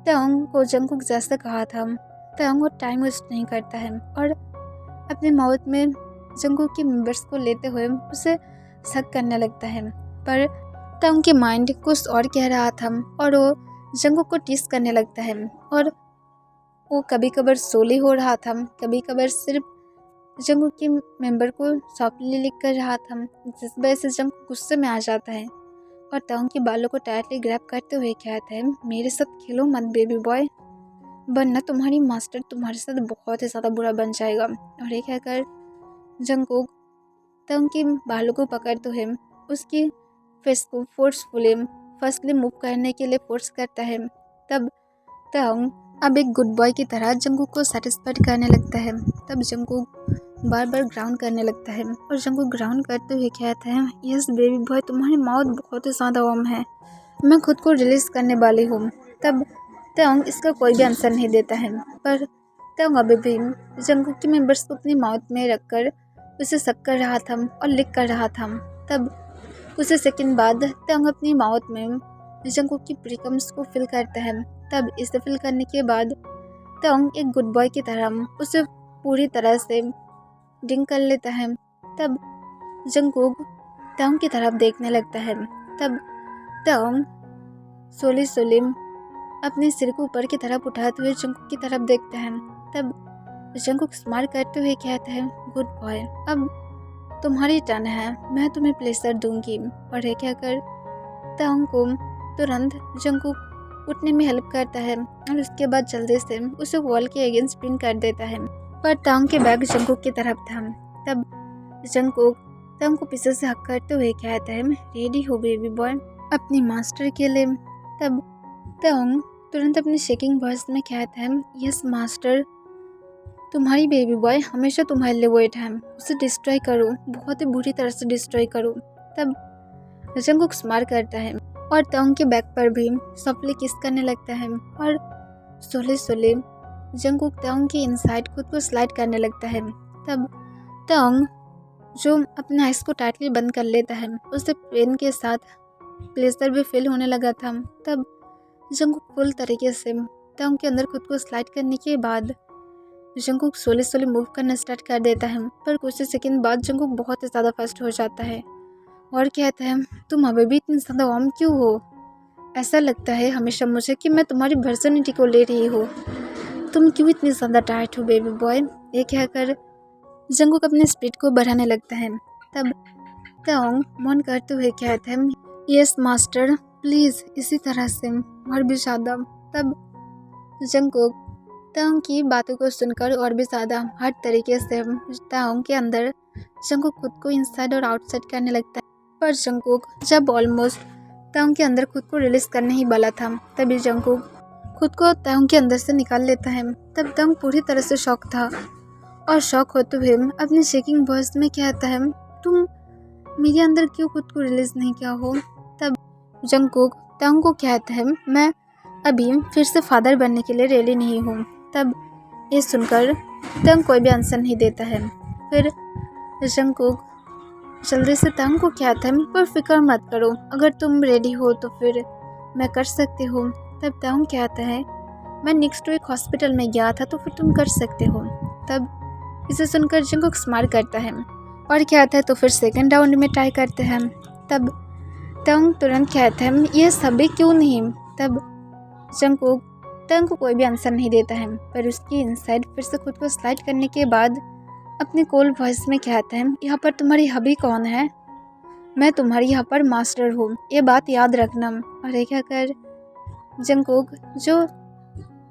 तंग को जंगकुक जैसा कहा था तंग वो टाइम वेस्ट नहीं करता है और अपने माउथ में जंगकुक के मेंबर्स को लेते हुए उसे सक करने लगता है। पर तंग के माइंड कुछ और कह रहा था और वो जंगकुक को टीस करने लगता है और वो कभी कभार सोली हो रहा था, कभी कभार सिर्फ जंगकुक के मेंबर को सॉफ्टली लिख कर रहा था, जिस वजह से जंगकुक गुस्से में आ जाता है और तंग के बालों को टाइटली ग्रैब करते हुए कहता है, मेरे साथ खेलो मत बेबी बॉय, वरना तुम्हारी मास्टर तुम्हारे साथ बहुत ही ज़्यादा बुरा बन जाएगा। और ये कहकर जंगकुक तंग के बालों को पकड़ते हुए उसकी फेस को फर्स्टली मूव करने के लिए फोर्स करता है। तब तंग अब एक गुड बॉय की तरह जंगकुक को सेटिस्फाइड करने लगता है। तब जंगकुक बार बार ग्राउंड करने लगता है और जंगकुक ग्राउंड करते हुए कहता है, यस बेबी बॉय तुम्हारी माउथ बहुत ही ज़्यादा वार्म है, मैं खुद को रिलीज करने वाली हूँ। तब तंग इसका कोई भी आंसर नहीं देता है, पर तंग अभी भी जंगकुक के मेंबर्स को अपनी माउथ में रखकर उसे सक कर रहा था और लिक कर रहा था। तब उसे सेकंड बाद तंग अपनी माउथ में जंगकुक की प्रिकम्स को फिल करता है। तब इसे फिल करने के बाद तंग एक गुड बॉय की तरह उसे पूरी तरह से ड्रिंक कर लेता है। तब जंगकुक तंग की तरफ देखने लगता है। तब तंग सोली अपने सिर को ऊपर की तरफ उठाते हुए जंगकुक की तरफ देखता है। तब जंगकुक स्माइल करते हुए कहता है, गुड बॉय अब तुम्हारी टर्न है, मैं तुम्हें प्लेजर दूंगी। और ये कहकर तंग को तुरंत जंगकुक उठने में हेल्प करता है और उसके बाद जल्दी से उसे वॉल के अगेंस्ट पिन कर देता है, पर तंग के बैग जंगकुक की तरफ था। तब जंगकुक तंग को पीछे से हक करते हुए कहता है, रेडी हो बेबी बॉय अपनी मास्टर के लिए। तब तंग तुरंत अपनी शेकिंग वॉइस में कहता है, यस मास्टर, तुम्हारी बेबी बॉय हमेशा तुम्हारे लिए वेट है, उसे डिस्ट्रॉय करो, बहुत ही बुरी तरह से डिस्ट्रॉय करो। तब जंगकुक स्माइल करता है और तंग के बैक पर भी सॉफ्टली किस करने लगता है और सोले जंगकुक तंग की इनसाइड खुद को स्लाइड करने लगता है। तब तंग जो अपने आइज़ को टाइटली बंद कर लेता है, उसे पेन के साथ प्लेजर भी फील होने लगा था। तब जंगकुक फुल तरीके से तंग के अंदर खुद को स्लाइड करने के बाद जंगकुक स्लोली स्लोली मूव करना स्टार्ट कर देता है, पर कुछ ही सेकंड बाद जंगकुक बहुत ही ज़्यादा फर्स्ट हो जाता है और कहता है, तुम अभी भी इतनी ज़्यादा वार्म क्यों हो? ऐसा लगता है हमेशा मुझे कि मैं तुम्हारी वर्जिनिटी को ले रही हूँ। तुम क्यों इतनी ज़्यादा टाइट हो बेबी बॉय? ये कहकर जंगकुक अपनी स्पीड को बढ़ाने लगता है। तब ताओंग मन करते हुए कहते हैं, यस मास्टर, प्लीज़ इसी तरह से और भी ज़्यादा। तब जंगकुक ताओंग की बातों को सुनकर और भी ज़्यादा हर तरीके से ताओंग के अंदर जंगकुक खुद को इनसाइड और आउटसाइड करने लगता है। पर जंगकुक जब ऑलमोस्ट ताओंग के अंदर खुद को रिलीज करने ही वाला था, तभी जंगकुक खुद को ताओंग के अंदर से निकाल लेता है। तब ताओंग पूरी तरह से शॉक था और शॉक होते हुए अपनी शेकिंग वॉइस में कहता है, तुम मेरे अंदर क्यों खुद को रिलीज नहीं किया हो? तब जंगकुक ताओंग को कहता है, मैं अभी फिर से फादर बनने के लिए रेडी नहीं हूँ। तब ये सुनकर ताओंग कोई भी आंसर नहीं देता है। फिर जंगकुक जल्दी से ताओंग को कहता है, पर फिक्र मत करो, अगर तुम रेडी हो तो फिर मैं कर सकती हूँ। तब ताओंग कहता है, मैं नेक्स्ट वीक हॉस्पिटल में गया था तो फिर तुम कर सकते हो। तब इसे सुनकर जंगकुक स्माइल करता है और कहता है, तो फिर सेकंड राउंड में ट्राई करते हैं। तब ताओंग तुरंत कहता है, ये सभी क्यों नहीं? तब जंगकुक ताओंग को कोई भी आंसर नहीं देता है, पर उसकी इनसाइड फिर से खुद को स्लाइड करने के बाद अपनी कोल्ड वॉइस में कहता है, यहाँ पर तुम्हारी हबी कौन है? मैं तुम्हारी यहाँ पर मास्टर हूँ, ये बात याद रखना। और ये कहकर जंगकुक जो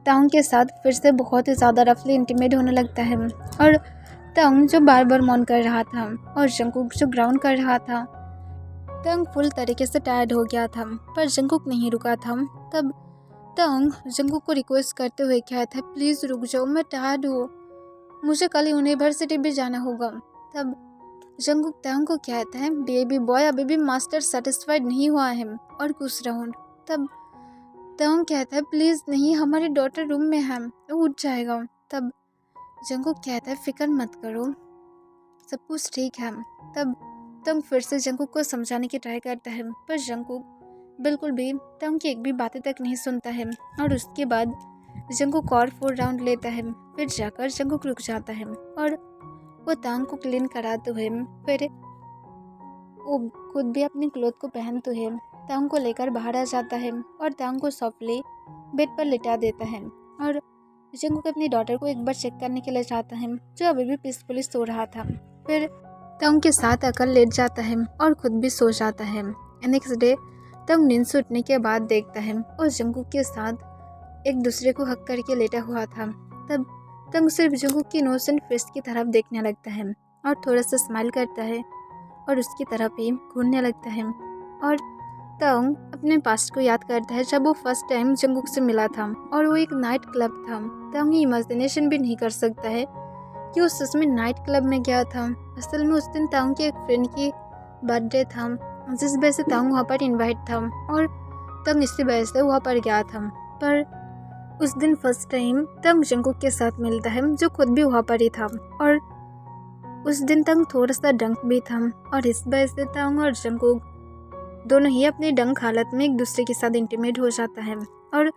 ताओंग के साथ फिर से बहुत ही ज़्यादा रफली इंटीमेट होने लगता है और ताओंग जो बार बार मौन कर रहा था और जंगकुक जो ग्राउंड कर रहा था। ताओंग फुल तरीके से टायर्ड हो गया था, पर जंगकुक नहीं रुका था। तब ताओंग जंगकुक को रिक्वेस्ट करते हुए कहता है, प्लीज़ रुक जाओ, मैं टायर्ड हूँ, मुझे कल यूनिवर्सिटी भी जाना होगा। तब जंगकुक ताओंग को कहता है, बेबी बॉय अभी भी मास्टर सेटिस्फाइड नहीं हुआ है और कुछ राउंड। तब ताओंग कहता है, प्लीज़ नहीं, हमारी डॉटर रूम में है, वो उठ जाएगा। तब जंगकुक कहता है, फिक्र मत करो, सब कुछ ठीक है। तब ताओंग फिर से जंगकुक को समझाने की ट्राई करता है, पर जंगकुक बिल्कुल भी ताओंग की एक भी बातें तक नहीं सुनता है और उसके बाद जंगकुक और 4 राउंड लेता है। फिर जाकर जंगकुक रुक जाता है और वो ताओंग को क्लीन कराते हुए फिर वो खुद भी अपनी क्लोथ को पहनते हुए ताओंग को लेकर बाहर आ जाता है और ताओंग को सॉफ्टली बेड पर लिटा देता है और जंगकुक अपनी डॉटर को एक बार चेक करने के लिए जाता है, जो अभी भी पीसफुली सो रहा था। फिर ताओंग के साथ आकर लेट जाता है और खुद भी सो जाता है। नेक्स्ट डे ताओंग नींद से उठने के बाद देखता है और जंगकुक के साथ एक दूसरे को हक करके लेटा हुआ था। तब ताओंग सिर्फ जंगकुक की इनोसेंट फेस की तरफ देखने लगता है और थोड़ा सा स्माइल करता है और उसकी तरफ ही घूरने लगता है। और ताओंग अपने पास्ट को याद करता है जब वो फर्स्ट टाइम जंगकुक से मिला था और वो एक नाइट क्लब था। ताओंग इमेजिनेशन भी नहीं कर सकता है कि वो सच में नाइट क्लब में गया था। असल में उस दिन ताओंग के एक फ्रेंड की बर्थडे था, जिस वजह से ताओंग वहाँ पर इनवाइट था और ताओंग इसी वजह से वहाँ पर गया था। पर उस दिन फर्स्ट टाइम ताओंग जंगकुक के साथ मिलता है, जो खुद भी वहाँ पर ही था और उस दिन ताओंग थोड़ा सा डंक भी था और इस वजह से ताओंग और जंगकुक दोनों ही अपनी डंक हालत में एक दूसरे के साथ इंटीमेट हो जाता है। और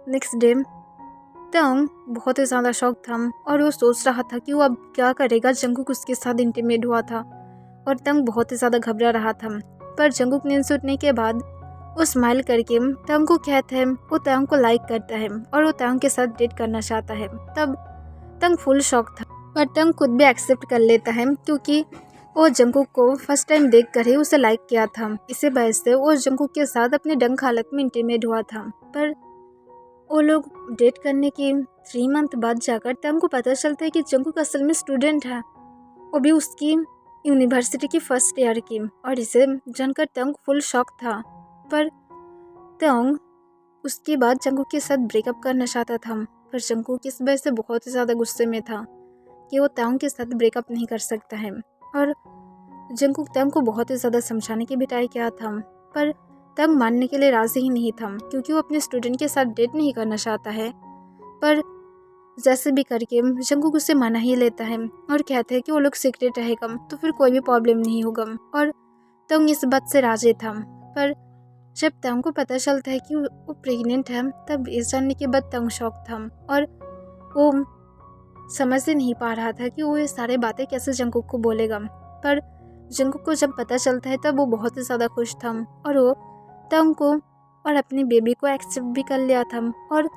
नेक्स्ट डे ताओंग बहुत ही ज़्यादा शॉक था और वो सोच रहा था कि वो अब क्या करेगा। जंगकुक उसके साथ इंटीमेट हुआ था और ताओंग बहुत ही ज़्यादा घबरा रहा था। पर जंगकुक नींद से उठने के बाद वो स्माइल करके ताओंग को कहता है वो ताओंग को लाइक करता है और वो ताओंग के साथ डेट करना चाहता है। तब ताओंग फुल शॉक था, पर ताओंग खुद भी एक्सेप्ट कर लेता है क्योंकि वो जंगकुक को फर्स्ट टाइम देखकर ही उसे लाइक किया था। इसी वजह से वो जंगकुक के साथ अपने डंक हालत में इंटीमेट हुआ था। पर वो लोग डेट करने के 3 मंथ बाद जाकर ताओंग को पता चलता है कि जंगकुक असल में स्टूडेंट है, वो भी उसकी यूनिवर्सिटी की फर्स्ट ईयर की। और इसे जानकर ताओंग फुल शॉक था। पर ताओंग उसके बाद जंगकुक के साथ ब्रेकअप करना चाहता था, पर जंगकुक इस वजह से बहुत ही ज़्यादा गुस्से में था कि वो ताओंग के साथ ब्रेकअप नहीं कर सकता है। और जंगकुक ताओंग को बहुत ही ज़्यादा समझाने की भी ट्राई किया था, पर ताओंग मानने के लिए राज़ी ही नहीं था क्योंकि वो अपने स्टूडेंट के साथ डेट नहीं करना चाहता है। पर जैसे भी करके जंगकुक उसे मना ही लेता है और कहते हैं कि वो लोग सीक्रेट रहेगा तो फिर कोई भी प्रॉब्लम नहीं होगा। और तंग इस बात से राजी था। पर जब तंग को पता चलता है कि वो प्रेग्नेंट है, तब इस जानने के बाद तंग शॉक था और वो समझ ही नहीं पा रहा था कि वो ये सारी बातें कैसे जंगकुक को बोलेगा। पर जंगकुक को जब पता चलता है तब वो बहुत ही ज़्यादा खुश था और वो तंग को और अपनी बेबी को एक्सेप्ट भी कर लिया था और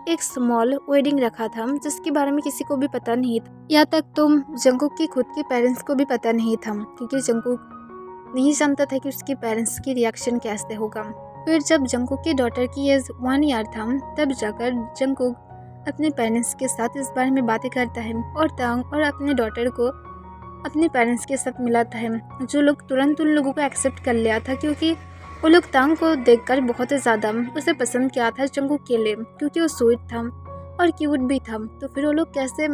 एक स्मॉल वेडिंग रखा था जिसके बारे में किसी को भी पता नहीं था। यहाँ तक तो जंगकुक के खुद के पेरेंट्स को भी पता नहीं था, क्योंकि जंगकुक नहीं जानता था कि उसके पेरेंट्स की रिएक्शन कैसे होगा। फिर जब जंगकुक की डॉटर की एज 1 ईयर था, तब जाकर जंगकुक अपने पेरेंट्स के साथ इस बारे में बातें करता है और तंग और अपने डॉटर को अपने पेरेंट्स के साथ मिलाता है, जो लोग तुरंत उन लोगों को एक्सेप्ट कर लिया था, क्योंकि वो लोग तंग को देखकर बहुत ही ज़्यादा उसे पसंद किया था जंगकुक के लिए, क्योंकि वो स्वीट था और क्यूट भी था। तो फिर वो लोग कैसे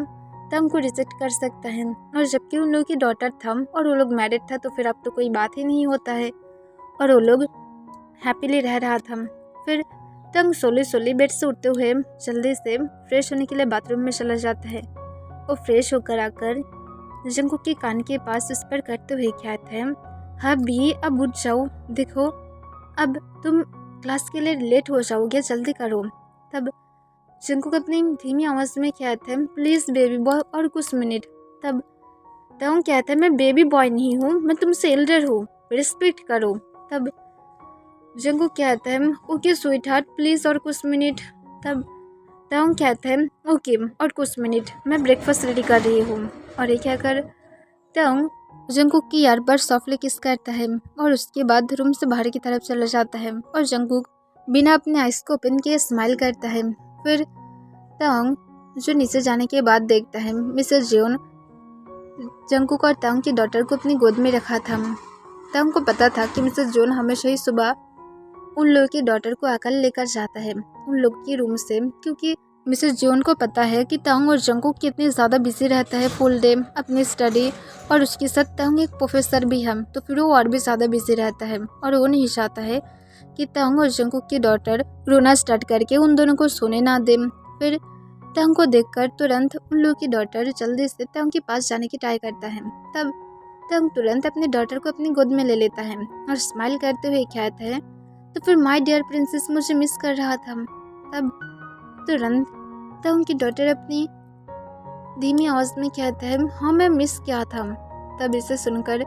तंग को रिजेक्ट कर सकता है, और जबकि उन लोगों की डॉटर था और वो लोग मैरिड था, तो फिर अब तो कोई बात ही नहीं होता है और वो लोग हैप्पीली रह रहा था। फिर तंग सोली बेड से उठते हुए जल्दी से फ्रेश होने के लिए बाथरूम में चला जाता है। वो फ्रेश होकर आकर जंगकुक के कान के पास विस्पर करते हुए कहते हैं, हाँ भी अब उठ जाओ, देखो अब तुम क्लास के लिए लेट हो जाओगे, जल्दी करो। तब जंगकुक अपनी धीमी आवाज़ में कहते हैं, प्लीज़ बेबी बॉय और कुछ मिनट। तब तंग कहता है, मैं बेबी बॉय नहीं हूँ, मैं तुमसे एल्डर हूँ, रिस्पेक्ट करो। तब जंगकुक कहता है, ओके स्वीट हार्ट प्लीज़ और कुछ मिनट। तब तंग कहता है, ओके और कुछ मिनट, मैं ब्रेकफास्ट रेडी कर रही हूँ। और ये कहकर तंग जंगकुक की यार पर सॉफ्टली किस करता है और उसके बाद रूम से बाहर की तरफ चला जाता है और जंगकुक बिना अपने आइस को ओपन किए स्माइल करता है। फिर तंग जो नीचे जाने के बाद देखता है मिसेस जियोन जंगकुक और तंग की डॉटर को अपनी गोद में रखा था। तंग को पता था कि मिसेस जियोन हमेशा ही सुबह उन लोगों की डॉटर को अकल लेकर जाता है उन लोग की रूम से, क्योंकि मिसेस जियोन को पता है कि तंग और जंगकुक कितने ज़्यादा बिजी रहता है फुल डे अपनी स्टडी, और उसके साथ तंग एक प्रोफेसर भी है, तो फिर वो और भी ज़्यादा बिजी रहता है और वो नहीं चाहता है कि तंग और जंगकुक की डॉटर रोना स्टार्ट करके उन दोनों को सोने ना दे। फिर तंग को देखकर तुरंत उन लोगों की डॉटर जल्दी से तंग के पास जाने की ट्राई करता है। तब तंग तुरंत अपनी डॉटर को अपनी गोद में ले लेता है और स्माइल करते हुए कहता है, तो फिर माय डियर प्रिंसेस मुझे मिस कर रहा था। तब तुरंत तंग की डॉटर अपनी धीमी आवाज़ में कहता है, हाँ मैं मिस किया था। तब इसे सुनकर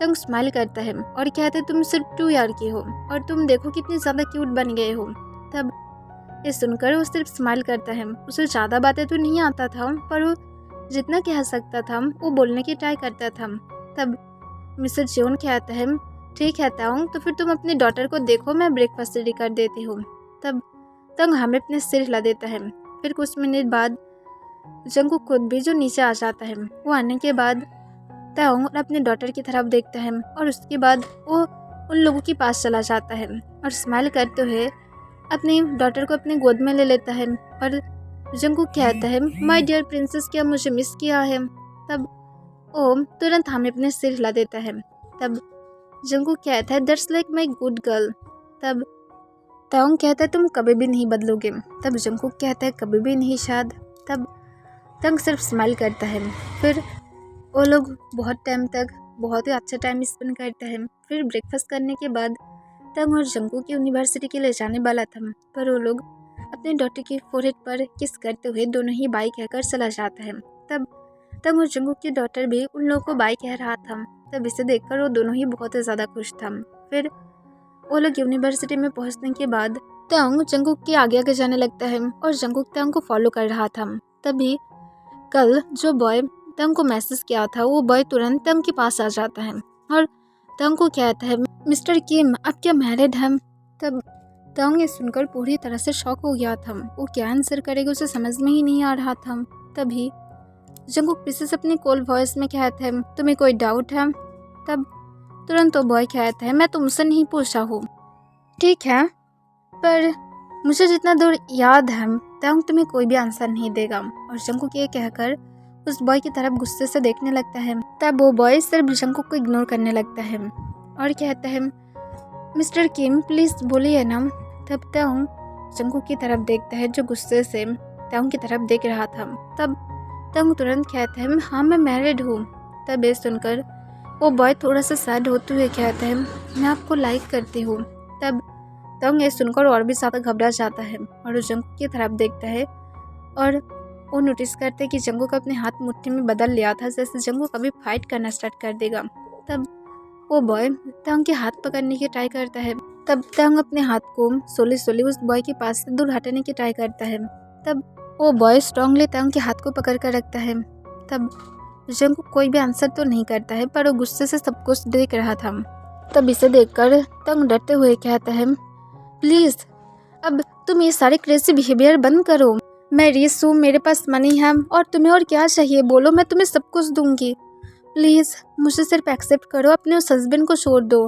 तंग स्माइल करता है और कहता है, तुम सिर्फ 2 ईयर की हो और तुम देखो कितनी ज़्यादा क्यूट बन गए हो। तब ये सुनकर वो सिर्फ स्माइल करता है। उसे ज़्यादा बातें तो नहीं आता था, पर वो जितना कह सकता था वो बोलने की ट्राई करता था। तब मिसेस जियोन कहता है, ठीक है तंग, तो फिर तुम अपनी डॉटर को देखो, मैं ब्रेकफास्ट रेडी कर देती हूँ। तब तंग हमें अपने सिर हिला देता है। फिर कुछ मिनट बाद जंगकुक खुद भी जो नीचे आ जाता है। वो आने के बाद तंग अपने डॉटर की तरफ देखता है और उसके बाद वो उन लोगों के पास चला जाता है और स्माइल करते हुए अपनी डॉटर को अपनी गोद में ले लेता है। और जंगकुक कहता है, माय डियर प्रिंसेस क्या मुझे मिस किया है। तब वो तुरंत हमें अपने सिर हिला देता है। तब जंगकुक कहता है, that's like my good girl. तब तंग कहता है, तुम कभी भी नहीं बदलोगे। तब जंगकुक कहता है, कभी भी नहीं शायद। तब तंग सिर्फ स्माइल करता है। फिर वो लोग बहुत टाइम तक बहुत ही अच्छा टाइम स्पेंड करते हैं। फिर ब्रेकफास्ट करने के बाद तंग और जंगकुक यूनिवर्सिटी के लिए जाने वाला था, पर वो लोग अपने डॉटर की फोरहेड पर किस करते हुए दोनों ही बाय कहकर चला जाता है। तब तंग और जंगकुक की डॉटर भी उन लोगों को बाय कह रहा था। तब इसे देखकर वो दोनों ही बहुत ही ज़्यादा खुश था। फिर वो लोग यूनिवर्सिटी में पहुंचने के बाद तंग जंगकुक के आगे आगे जाने लगता है और जंगकुक तंग को फॉलो कर रहा था। तभी कल जो बॉय तंग को मैसेज किया था वो बॉय तुरंत तंग के पास आ जाता है और तंग को कहता है, मिस्टर किम आप क्या मैरिड हैं। तब तंग ये सुनकर पूरी तरह से शॉक हो गया था। वो क्या आंसर करेगा उसे समझ में ही नहीं आ रहा था। तभी जंगकुक पीछे से अपनी कोल्ड वॉइस में कहता है, तुम्हें कोई डाउट है। तब तुरंत वो बॉय कहता है, मैं तुमसे नहीं पूछा हूँ। ठीक है, पर मुझे जितना दूर याद है तंग तुम्हें कोई भी आंसर नहीं देगा। और जंगकुक ये कहकर उस बॉय की तरफ गुस्से से देखने लगता है। तब वो बॉय सिर्फ जंगकुक को इग्नोर करने लगता है और कहता है, मिस्टर किम प्लीज़ बोलिए ना। तब तंग जंगकुक की तरफ देखता है जो गुस्से से तंग की तरफ देख रहा था। तब तंग तुरंत कहता है हाँ मैं मैरिड हूँ। तब ये सुनकर वो बॉय थोड़ा सा सैड होते हुए कहता है मैं आपको लाइक करती हूँ। तब तंग ये सुनकर और भी ज़्यादा घबरा जाता है और वो जंगकुक की तरफ देखता है और वो नोटिस करते हैं कि जंगकुक अपने हाथ मुट्ठी में बदल लिया था, जैसे जंगकुक कभी फाइट करना स्टार्ट कर देगा। तब वो बॉय तंग के हाथ पकड़ने की ट्राई करता है। तब तंग अपने हाथ को सोली सोली उस बॉय के पास से दूर हटाने की ट्राई करता है। तब वो बॉय स्ट्रांगली तंग के हाथ को पकड़ कर रखता है। तब जंगकुक कोई भी आंसर तो नहीं करता है, पर वो गुस्से से सब कुछ देख रहा था। तब इसे देखकर तंग डरते हुए कहता है प्लीज़ अब तुम ये सारे क्रेजी बिहेवियर बंद करो। मैं रिस हूँ, मेरे पास मनी है और तुम्हें और क्या चाहिए बोलो, मैं तुम्हें सब कुछ दूंगी। प्लीज़ मुझे सिर्फ एक्सेप्ट करो, अपने उस हस्बैंड को छोड़ दो,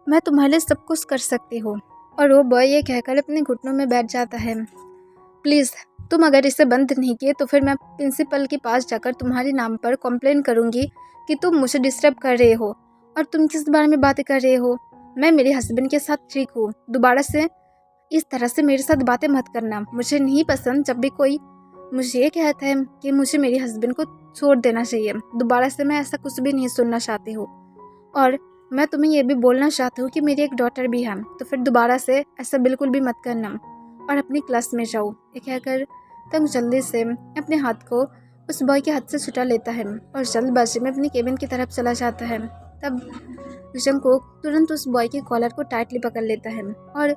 मैं तुम्हारे लिए सब कुछ कर सकती हूँ। और वो बॉय ये कहकर अपने घुटनों में बैठ जाता है। प्लीज़ तुम अगर इसे बंद नहीं किए तो फिर मैं प्रिंसिपल के पास जाकर तुम्हारे नाम पर कंप्लेन करूँगी कि तुम मुझे डिस्टर्ब कर रहे हो और तुम किस बारे में बातें कर रहे हो। मैं मेरे हस्बैंड के साथ ठीक हूँ, दोबारा से इस तरह से मेरे साथ बातें मत करना। मुझे नहीं पसंद जब भी कोई मुझे ये कहता है कि मुझे मेरे हस्बैंड को छोड़ देना चाहिए। दोबारा से मैं ऐसा कुछ भी नहीं सुनना चाहती हूँ और मैं तुम्हें ये भी बोलना चाहती हूँ कि मेरी एक डॉटर भी है, तो फिर दोबारा से ऐसा बिल्कुल भी मत करना और अपनी क्लास में जाओ। ये कहकर तंग जल्दी से अपने हाथ को उस बॉय के हाथ से छुटा लेता है और जल्दबाजी में अपनी केबिन की तरफ चला जाता है। तब जंगकुक तुरंत उस बॉय के कॉलर को टाइटली पकड़ लेता है और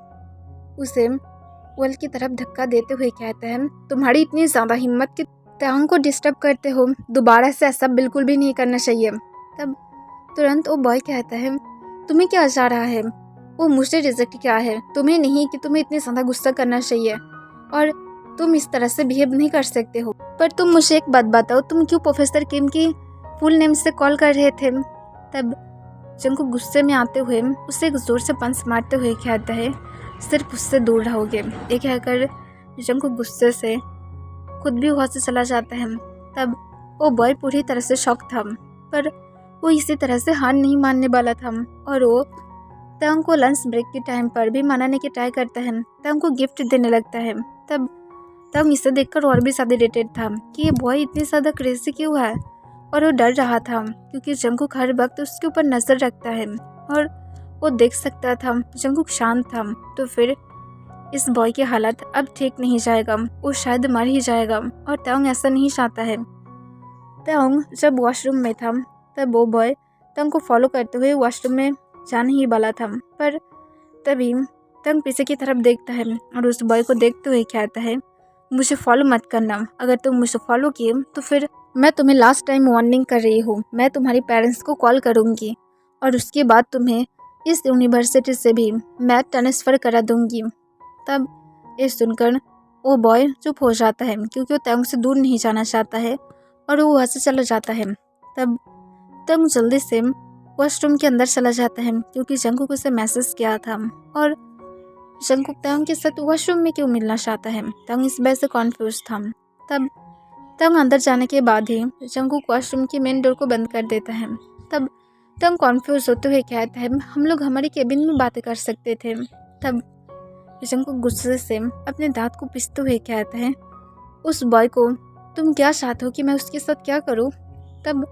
उसे वॉल की तरफ धक्का देते हुए कहता है तुम्हारी इतनी ज़्यादा हिम्मत कि तंग को डिस्टर्ब करते हो, दोबारा से ऐसा बिल्कुल भी नहीं करना चाहिए। तब तुरंत वो बॉय कहता है तुम्हें क्या जा रहा है, वो मुझे रिजेक्ट क्या है, तुम्हें नहीं कि तुम्हें इतने ज़्यादा गुस्सा करना चाहिए और तुम इस तरह से बिहेव नहीं कर सकते हो। पर तुम मुझे एक बात बताओ, तुम क्यों प्रोफेसर किम की फुल नेम से कॉल कर रहे थे। तब जंगकुक गुस्से में आते हुए उसे एक जोर से पंच मारते हुए कहता है सिर्फ उससे दूर रहोगे। ये कहकर जंगकुक गुस्से से खुद भी वहाँ से चला जाता है। तब वो बॉय पूरी तरह से शॉक था, पर वो इसी तरह से हार नहीं मानने वाला था और वो तंग को लंच ब्रेक के टाइम पर भी मनाने की ट्राई करता है, तंग को गिफ्ट देने लगता है। तब तंग इसे देखकर और भी ज़्यादा इरिटेट था कि ये बॉय इतनी ज़्यादा क्रेजी क्यों है, और वो डर रहा था क्योंकि जंगकुक हर वक्त उसके ऊपर नज़र रखता है और वो देख सकता था जंगकुक शांत था, तो फिर इस बॉय की हालत अब ठीक नहीं जाएगा, वो शायद मर ही जाएगा और तंग ऐसा नहीं चाहता है। तंग जब वॉशरूम में था तब वो बॉय तंग को फॉलो करते हुए वॉशरूम में जाने ही वाला था, पर तभी तंग पीछे की तरफ देखता है और उस बॉय को देखते हुए कहता है मुझे फॉलो मत करना, अगर तुम मुझे फॉलो किए तो फिर मैं तुम्हें लास्ट टाइम वार्निंग कर रही हूँ, मैं तुम्हारे पेरेंट्स को कॉल करूँगी और उसके बाद तुम्हें इस यूनिवर्सिटी से भी मैं ट्रांसफ़र करा दूँगी। तब ये सुनकर वो बॉय चुप हो जाता है क्योंकि वो तंग से दूर नहीं जाना चाहता है और वो वहाँ से चला जाता है। तब तंग जल्दी से वॉशरूम के अंदर चला जाता है क्योंकि जंगकुक उसे मैसेज किया था और जंगकुक तंग के साथ वॉशरूम में क्यों मिलना चाहता है, तंग इस वजह से कॉन्फ्यूज था। तब तंग अंदर जाने के बाद ही जंगकुक वॉशरूम की मेन डोर को बंद कर देता है। तब तंग कॉन्फ्यूज होते हुए कहता है हम लोग हमारी केबिन में बातें कर सकते थे। तब जंगकुक गुस्से से अपने दांत को पीसते हुए कहता है उस बॉय को तुम क्या चाहते हो कि मैं उसके साथ क्या करूं। तब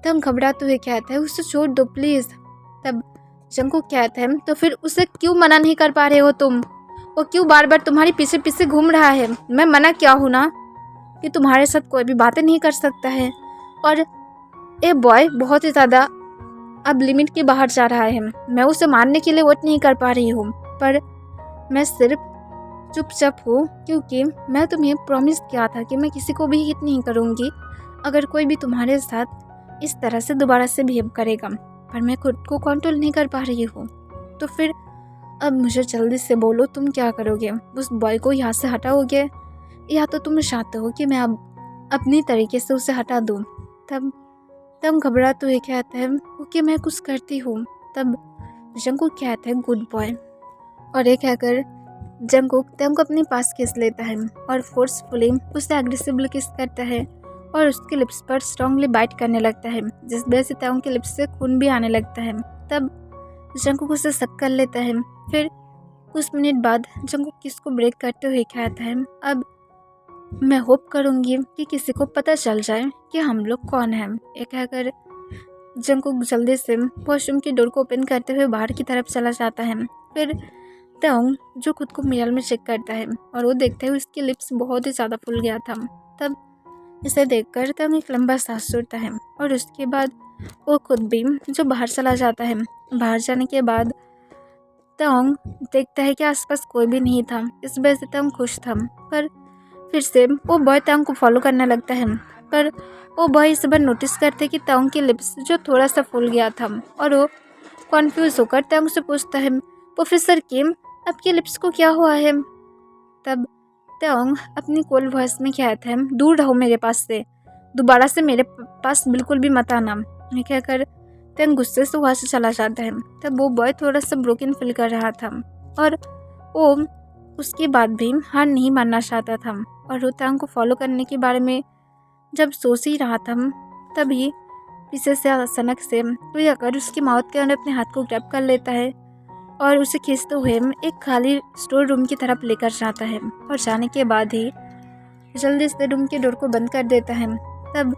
तंग घबराते हुए कहता है उसे छोड़ दो प्लीज़। तब जंगकुक कहता है तो फिर उसे क्यों मना नहीं कर पा रहे हो तुम, वो क्यों बार बार तुम्हारे पीछे पीछे घूम रहा है। मैं मना क्या हूँ ना कि तुम्हारे साथ कोई भी बातें नहीं कर सकता है, और ये बॉय बहुत ही ज़्यादा अब लिमिट के बाहर जा रहा है। मैं उसे मारने के लिए वेट नहीं कर पा रही हूँ, पर मैं सिर्फ चुपचाप हूँ क्योंकि मैं तुम्हें प्रॉमिस किया था कि मैं किसी को भी हिट नहीं करूँगी अगर कोई भी तुम्हारे साथ इस तरह से दोबारा से बिहेव करेगा, पर मैं खुद को कंट्रोल नहीं कर पा रही हूँ। तो फिर अब मुझे जल्दी से बोलो तुम क्या करोगे, उस बॉय को यहाँ से हटाओगे या तो तुम चाहते हो कि मैं अब अपनी तरीके से उसे हटा दूँ। तब घबराते हुए कहता है ओके मैं कुछ करती हूँ। तब जंगकुक कहता है गुड बॉय, और ये कहकर जंगकुक तंग को अपने पास खींच लेता है और फोर्सफुली उसे एग्रेसिवली किस करता है और उसके लिप्स पर स्ट्रांगली बाइट करने लगता है, जिस वजह से तंग के लिप्स से खून भी आने लगता है। तब जंगकुक उसे शक कर लेता है। फिर कुछ मिनट बाद जंगकुक किस को ब्रेक करते हुए कहता है अब मैं होप करूँगी कि किसी को पता चल जाए कि हम लोग कौन हैं। ये कहकर जंगकुक जल्दी से वॉशरूम की डोर को ओपन करते हुए बाहर की तरफ चला जाता है। फिर ताउंग जो खुद को मिरर में चेक करता है और वो देखते हुए उसकी लिप्स बहुत ही ज़्यादा फूल गया था। तब इसे देखकर ताउंग एक लंबा सांस छोड़ता है और उसके बाद वो खुद भी जो बाहर चला जाता है। बाहर जाने के बाद ताउंग देखता है कि आसपास कोई भी नहीं था। इस वजह से ताउंग खुश था। पर फिर से वो बॉय ताउंग को फॉलो करने लगता है। पर वो बॉय इस बार नोटिस करते कि ताउंग की लिप्स जो थोड़ा सा फूल गया था और वो कॉन्फ्यूज होकर ताउंग से पूछता है, प्रोफेसर किम, आपके लिप्स को क्या हुआ है? तब ताउंग अपनी कोल्ड वॉइस में कहता है, दूर रहो मेरे पास से, दोबारा से मेरे पास बिल्कुल भी मत आना। ये कहकर ताउंग गुस्से से वहाँ से चला जाता है। तब वो बॉय थोड़ा सा ब्रोकन फील कर रहा था और वो उसके बाद भी हार नहीं मानना चाहता था और वो ताउंग को फॉलो करने के बारे में जब सोच ही रहा था तभी पीछे से अचानक से कोई आकर उसकी माउथ के अंदर अपने हाथ को ग्रैब कर लेता है और उसे खींचते हुए एक खाली स्टोर रूम की तरफ लेकर जाता है और जाने के बाद ही जल्दी से रूम के डोर को बंद कर देता है। तब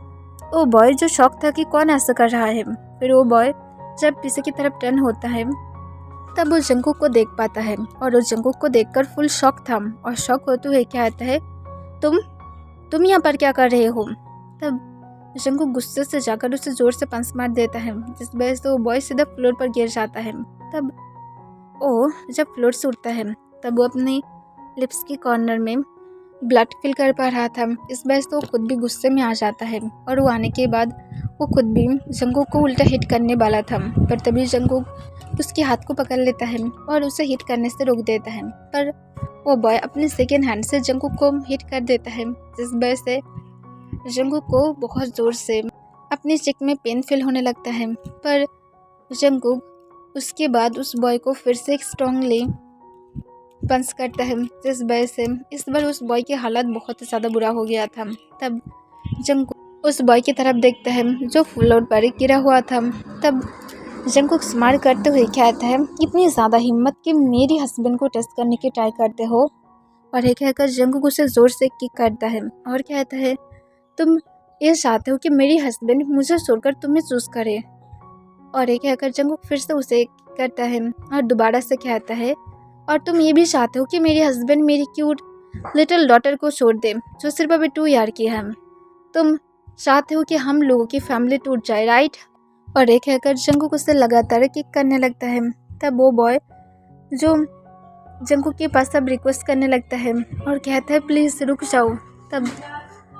वो बॉय जो शॉक था कि कौन ऐसा कर रहा है, फिर वो बॉय जब पीछे की तरफ टर्न होता है तब वो जंगकुक को देख पाता है और वो जंगकुक को देखकर फुल शॉक था और शॉक होते हुए कहता है, तुम यहाँ पर क्या कर रहे हो? तब जंगकुक गुस्से से जाकर उसे जोर से पंच मार देता है जिस वजह से वो बॉय सीधा फ्लोर पर गिर जाता है। तब वो जब फ्लोर से उठता है तब वो अपनी लिप्स के कॉर्नर में ब्लड फील कर पा रहा था। इस वजह से वो खुद भी गुस्से में आ जाता है और वो आने के बाद वो खुद भी जंगकुक को उल्टा हिट करने वाला था। पर तभी जंगकुक उसके हाथ को पकड़ लेता है और उसे हिट करने से रोक देता है। पर वो बॉय अपने सेकेंड हैंड से जंगकुक को हिट कर देता है जिस वजह से जंगकुक को बहुत ज़ोर से अपनी चिक में पेन फील होने लगता है। पर जंगकुक उसके बाद उस बॉय को फिर से स्ट्रांगली पंच करता है जिस वजह से इस बार उस बॉय की हालत बहुत ही ज़्यादा बुरा हो गया था। तब जंगकुक उस बॉय की तरफ देखता है जो फ्लोर पर गिरा हुआ था। तब जंगकुक स्माइल करते हुए कहता है, इतनी ज़्यादा हिम्मत कि मेरी हस्बैंड को टेस्ट करने की ट्राई करते हो? और ये कहकर जंगकुक उसे ज़ोर से किक करता है और कहता है, तुम ये चाहते हो कि मेरी हस्बैंड मुझे छोड़कर तुम्हें चूज करे? और ये कहकर जंगकुक फिर से उसे किक करता है और दोबारा से कहता है, और तुम ये भी चाहते हो कि मेरी हस्बैंड मेरी क्यूट लिटिल डॉटर को छोड़ दे जो सिर्फ अभी 2 ईयर की है? तुम चाहते हो कि हम लोगों की फैमिली टूट जाए, राइट? और ये कहकर जंगकुक उसे लगातार किक करने लगता है। तब वो बॉय जो जंगकुक के पास अब रिक्वेस्ट करने लगता है और कहता है, प्लीज़ रुक जाओ। तब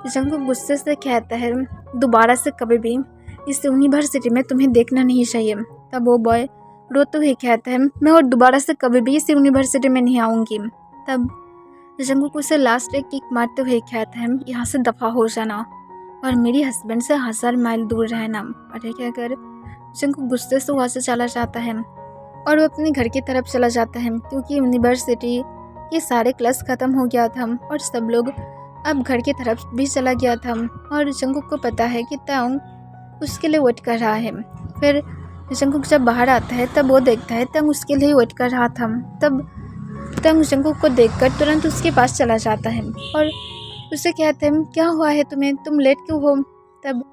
जंगकुक गुस्से से कहता है, दोबारा से कभी भी इस यूनिवर्सिटी में तुम्हें देखना नहीं चाहिए। तब वो बॉय रोते हुए कहता है, मैं और दोबारा से कभी भी इस यूनिवर्सिटी में नहीं आऊँगी। तब जंगकुक उसे लास्ट एक किक मारते हुए कहता है, यहाँ से दफ़ा हो जाना और मेरी हस्बैंड से 1000 माइल दूर रहना। और ये कहकर जंगकुक गुस्से से वहाँ से चला जाता है और वो अपने घर की तरफ चला जाता है क्योंकि यूनिवर्सिटी के सारे क्लास ख़त्म हो गया था और सब लोग अब घर की तरफ भी चला गया था। और जंगकुक को पता है कि ताउंग उसके लिए वेट कर रहा है। फिर जंगकुक जब बाहर आता है तब वो देखता है ताउंग उसके लिए वेट कर रहा था। तब ताउंग जंगकुक को देखकर तुरंत उसके पास चला जाता है और उसे कहते हैं, क्या हुआ है तुम्हें, तुम लेट क्यों हो? तब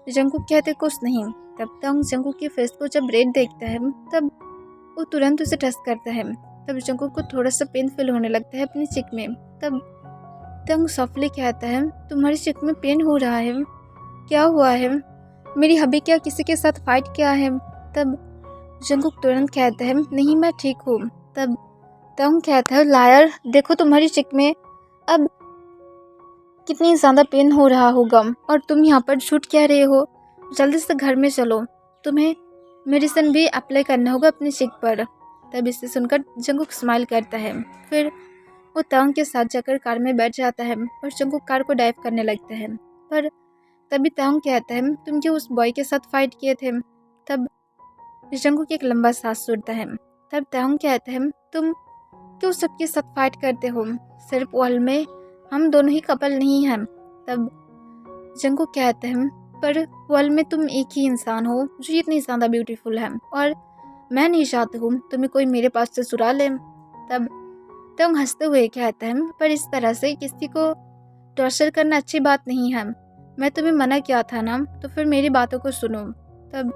जंगकुक कहते, कुछ नहीं। तब ताउंग जंगकुक के फेस को जब रेड देखता है तब वो तुरंत उसे टच करता है। तब जंगकुक को थोड़ा सा पेन फील होने लगता है अपनी चिक में। तब ताउंग सॉफ्टली कहता है, तुम्हारी चिक में पेन हो रहा है, क्या हुआ है? मेरी हबी क्या किसी के साथ फाइट किया है? तब जंगकुक तुरंत कहता है, नहीं मैं ठीक हूँ। तब ताउंग कहता है, लायर, देखो तुम्हारी चिक में अब कितनी ज़्यादा पेन हो रहा होगा और तुम यहाँ पर झूठ कह रहे हो, जल्दी से घर में चलो, तुम्हें मेडिसिन भी अप्लाई करना होगा अपनी चिक पर। तब इसे सुनकर जंगकुक स्माइल करता है। फिर वो ताउंग के साथ जाकर कार में बैठ जाता है और जंगकुक कार को ड्राइव करने लगता है। पर तभी ताउंग कहता है, तुम क्यों उस बॉय के साथ फाइट किए थे? तब जंगकुक एक लंबा सांस छोड़ता है। तब ताउंग कहता है, तुम क्यों सबके साथ फाइट करते हो? सिर्फ वर्ल्ड में हम दोनों ही कपल नहीं हैं। तब जंगकुक कहते हैं, पर वर्ल्ड में तुम एक ही इंसान हो जो इतनी ज़्यादा ब्यूटीफुल है और मैं नहीं चाहती हूँ तुम्हें कोई मेरे पास से चुरा ले। तब ताउंग हंसते हुए कहते हैं, पर इस तरह से किसी को टॉर्चर करना अच्छी बात नहीं है। मैं तुम्हें मना किया था ना, तो फिर मेरी बातों को सुनो। तब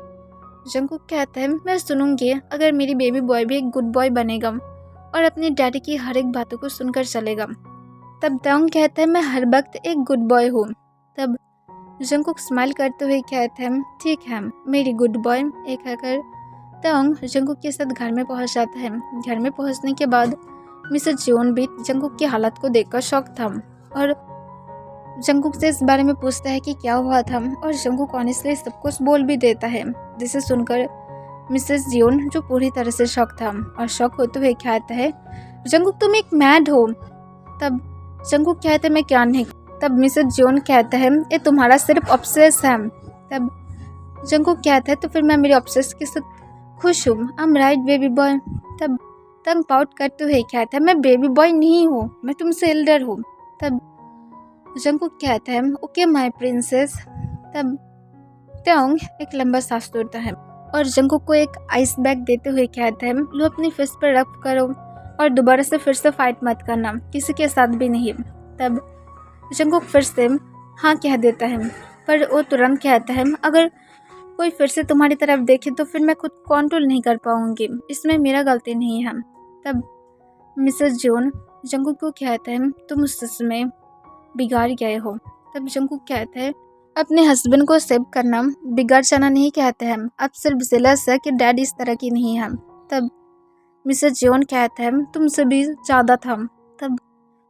जंगकुक कहता है मैं सुनूंगी अगर मेरी बेबी बॉय भी एक गुड बॉय बनेगा और अपने डैडी की हर एक बातों को सुनकर चलेगा। तब तांग कहता है मैं हर वक्त एक गुड बॉय हूँ। तब जंगकुक स्माइल करते हुए कहते हैं ठीक है मेरी गुड बॉय। एक कहकर तांग जंगकुक के साथ घर में पहुंच जाता है। घर में पहुंचने के बाद मिसेस जियोन भी जंगकुक की हालत को देखकर शॉक था और जंगकुक से इस बारे में पूछता है कि क्या हुआ था, और जंगकुक ऑनेस्टली सब कुछ बोल भी देता है, जिसे सुनकर मिसेस जियोन जो पूरी तरह से शॉक था और शॉक होते हुए कहता है जंगकुक तुम एक मैड हो। तब जंगकुक कहता है मैं क्या नहीं। तब मिसेस जियोन कहता है ये तुम्हारा सिर्फ ऑब्सेस है। तब जंगकुक कहता है तो फिर मैं मेरे ऑब्सेस के साथ खुश हूँ। I am right baby boy. तब तंग पाउट करते हुए कहता है मैं बेबी बॉय नहीं हूँ, मैं तुमसे एल्डर हूँ। तब जंगकुक कहता है ओके माय प्रिंसेस। तब तांग एक लंबा सांस तोड़ता है और जंगकुक को एक आइस बैग देते हुए कहता है लो अपनी फिस्ट पर रब करो और दोबारा से फिर से फाइट मत करना, किसी के साथ भी नहीं। तब जंगकुक फिर से हाँ कह देता है, पर वो तुरंत कहता है अगर कोई फिर से तुम्हारी तरफ देखे तो फिर मैं खुद कंट्रोल नहीं कर पाऊंगी, इसमें मेरा गलती नहीं है। तब मिसेस जियोन जंगकुक को कहता है तुम सच में बिगाड़ गए हो। तब जंगकुक कहता है अपने हस्बैंड को सेव करना बिगाड़ जाना नहीं कहते हैं, अब सिर्फ जेलस है कि डैड इस तरह की नहीं है। तब मिसेस जियोन कहता है तुमसे भी ज़्यादा था। तब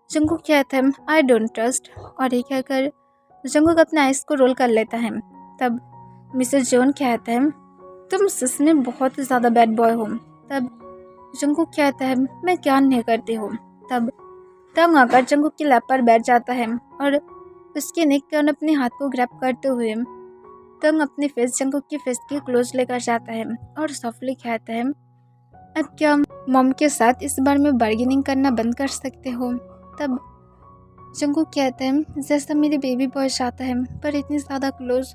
जंगकुक कहता है आई डोंट ट्रस्ट, और ये कहकर जंगकुक अपने आइस को रोल कर लेता है। तब मिसेस जियोन कहता है तुम सच में बहुत ज़्यादा बैड बॉय हो। तब जंगकुक कहता है मैं क्या नहीं करती हूँ। तब तंग आकर जंगकुक की लैप पर बैठ जाता है और उसके नेक के अपने हाथ को ग्रैब करते हुए तंग अपने फेस जंगकुक की फेस के क्लोज लेकर जाता है और सॉफ्टली कहता है अब क्या मॉम के साथ इस बार में बार्गेनिंग करना बंद कर सकते हो। तब जंगकुक कहता है जैसा मेरी बेबी बॉय चाहता है, पर इतनी ज़्यादा क्लोज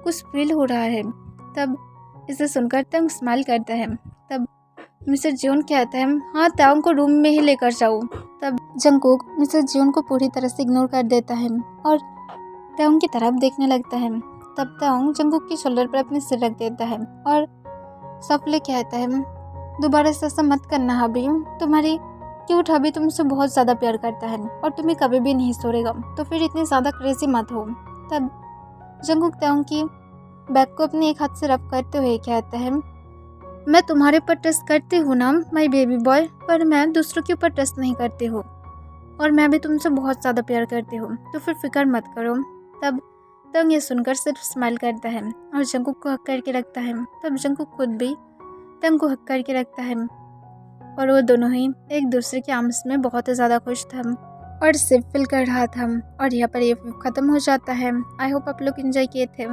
कुछ फील हो रहा है। तब इसे सुनकर तंग स्माइल करता है। तब मिसेस जियोन कहता है हाँ तांग को रूम में ही लेकर जाओ। तब जंगकुक मिसेस जियोन को पूरी तरह से इग्नोर कर देता है और तांग की तरफ देखने लगता है। तब तांग जंगकुक के शोल्डर पर अपने सिर रख देता है और सॉफ्टली कहता है दोबारा से ऐसा मत करना हबी, तुम्हारी क्यूट हबी तुमसे बहुत ज़्यादा प्यार करता है और तुम्हें कभी भी नहीं छोड़ेगा, तो फिर इतनी ज़्यादा क्रेजी मत हो। तब जंगकुक तांग की बैग को अपने एक हाथ से रब करते हुए कहता है मैं तुम्हारे पर ट्रस्ट करती हूँ ना माय बेबी बॉय, पर मैं दूसरों के ऊपर ट्रस्ट नहीं करती हूँ और मैं भी तुमसे बहुत ज़्यादा प्यार करती हूँ, तो फिर फिक्र मत करो। तब तंग ये सुनकर सिर्फ स्माइल करता है और जंगकुक को हक करके रखता है। तब जंगकुक खुद भी तंग को हक करके रखता है और वो दोनों ही एक दूसरे के आर्म्स में बहुत ही ज़्यादा खुश था और सिर्फ फील कर रहा था। और यहाँ पर ये ख़त्म हो जाता है। आई होप आप लोग एंजॉय किए थे।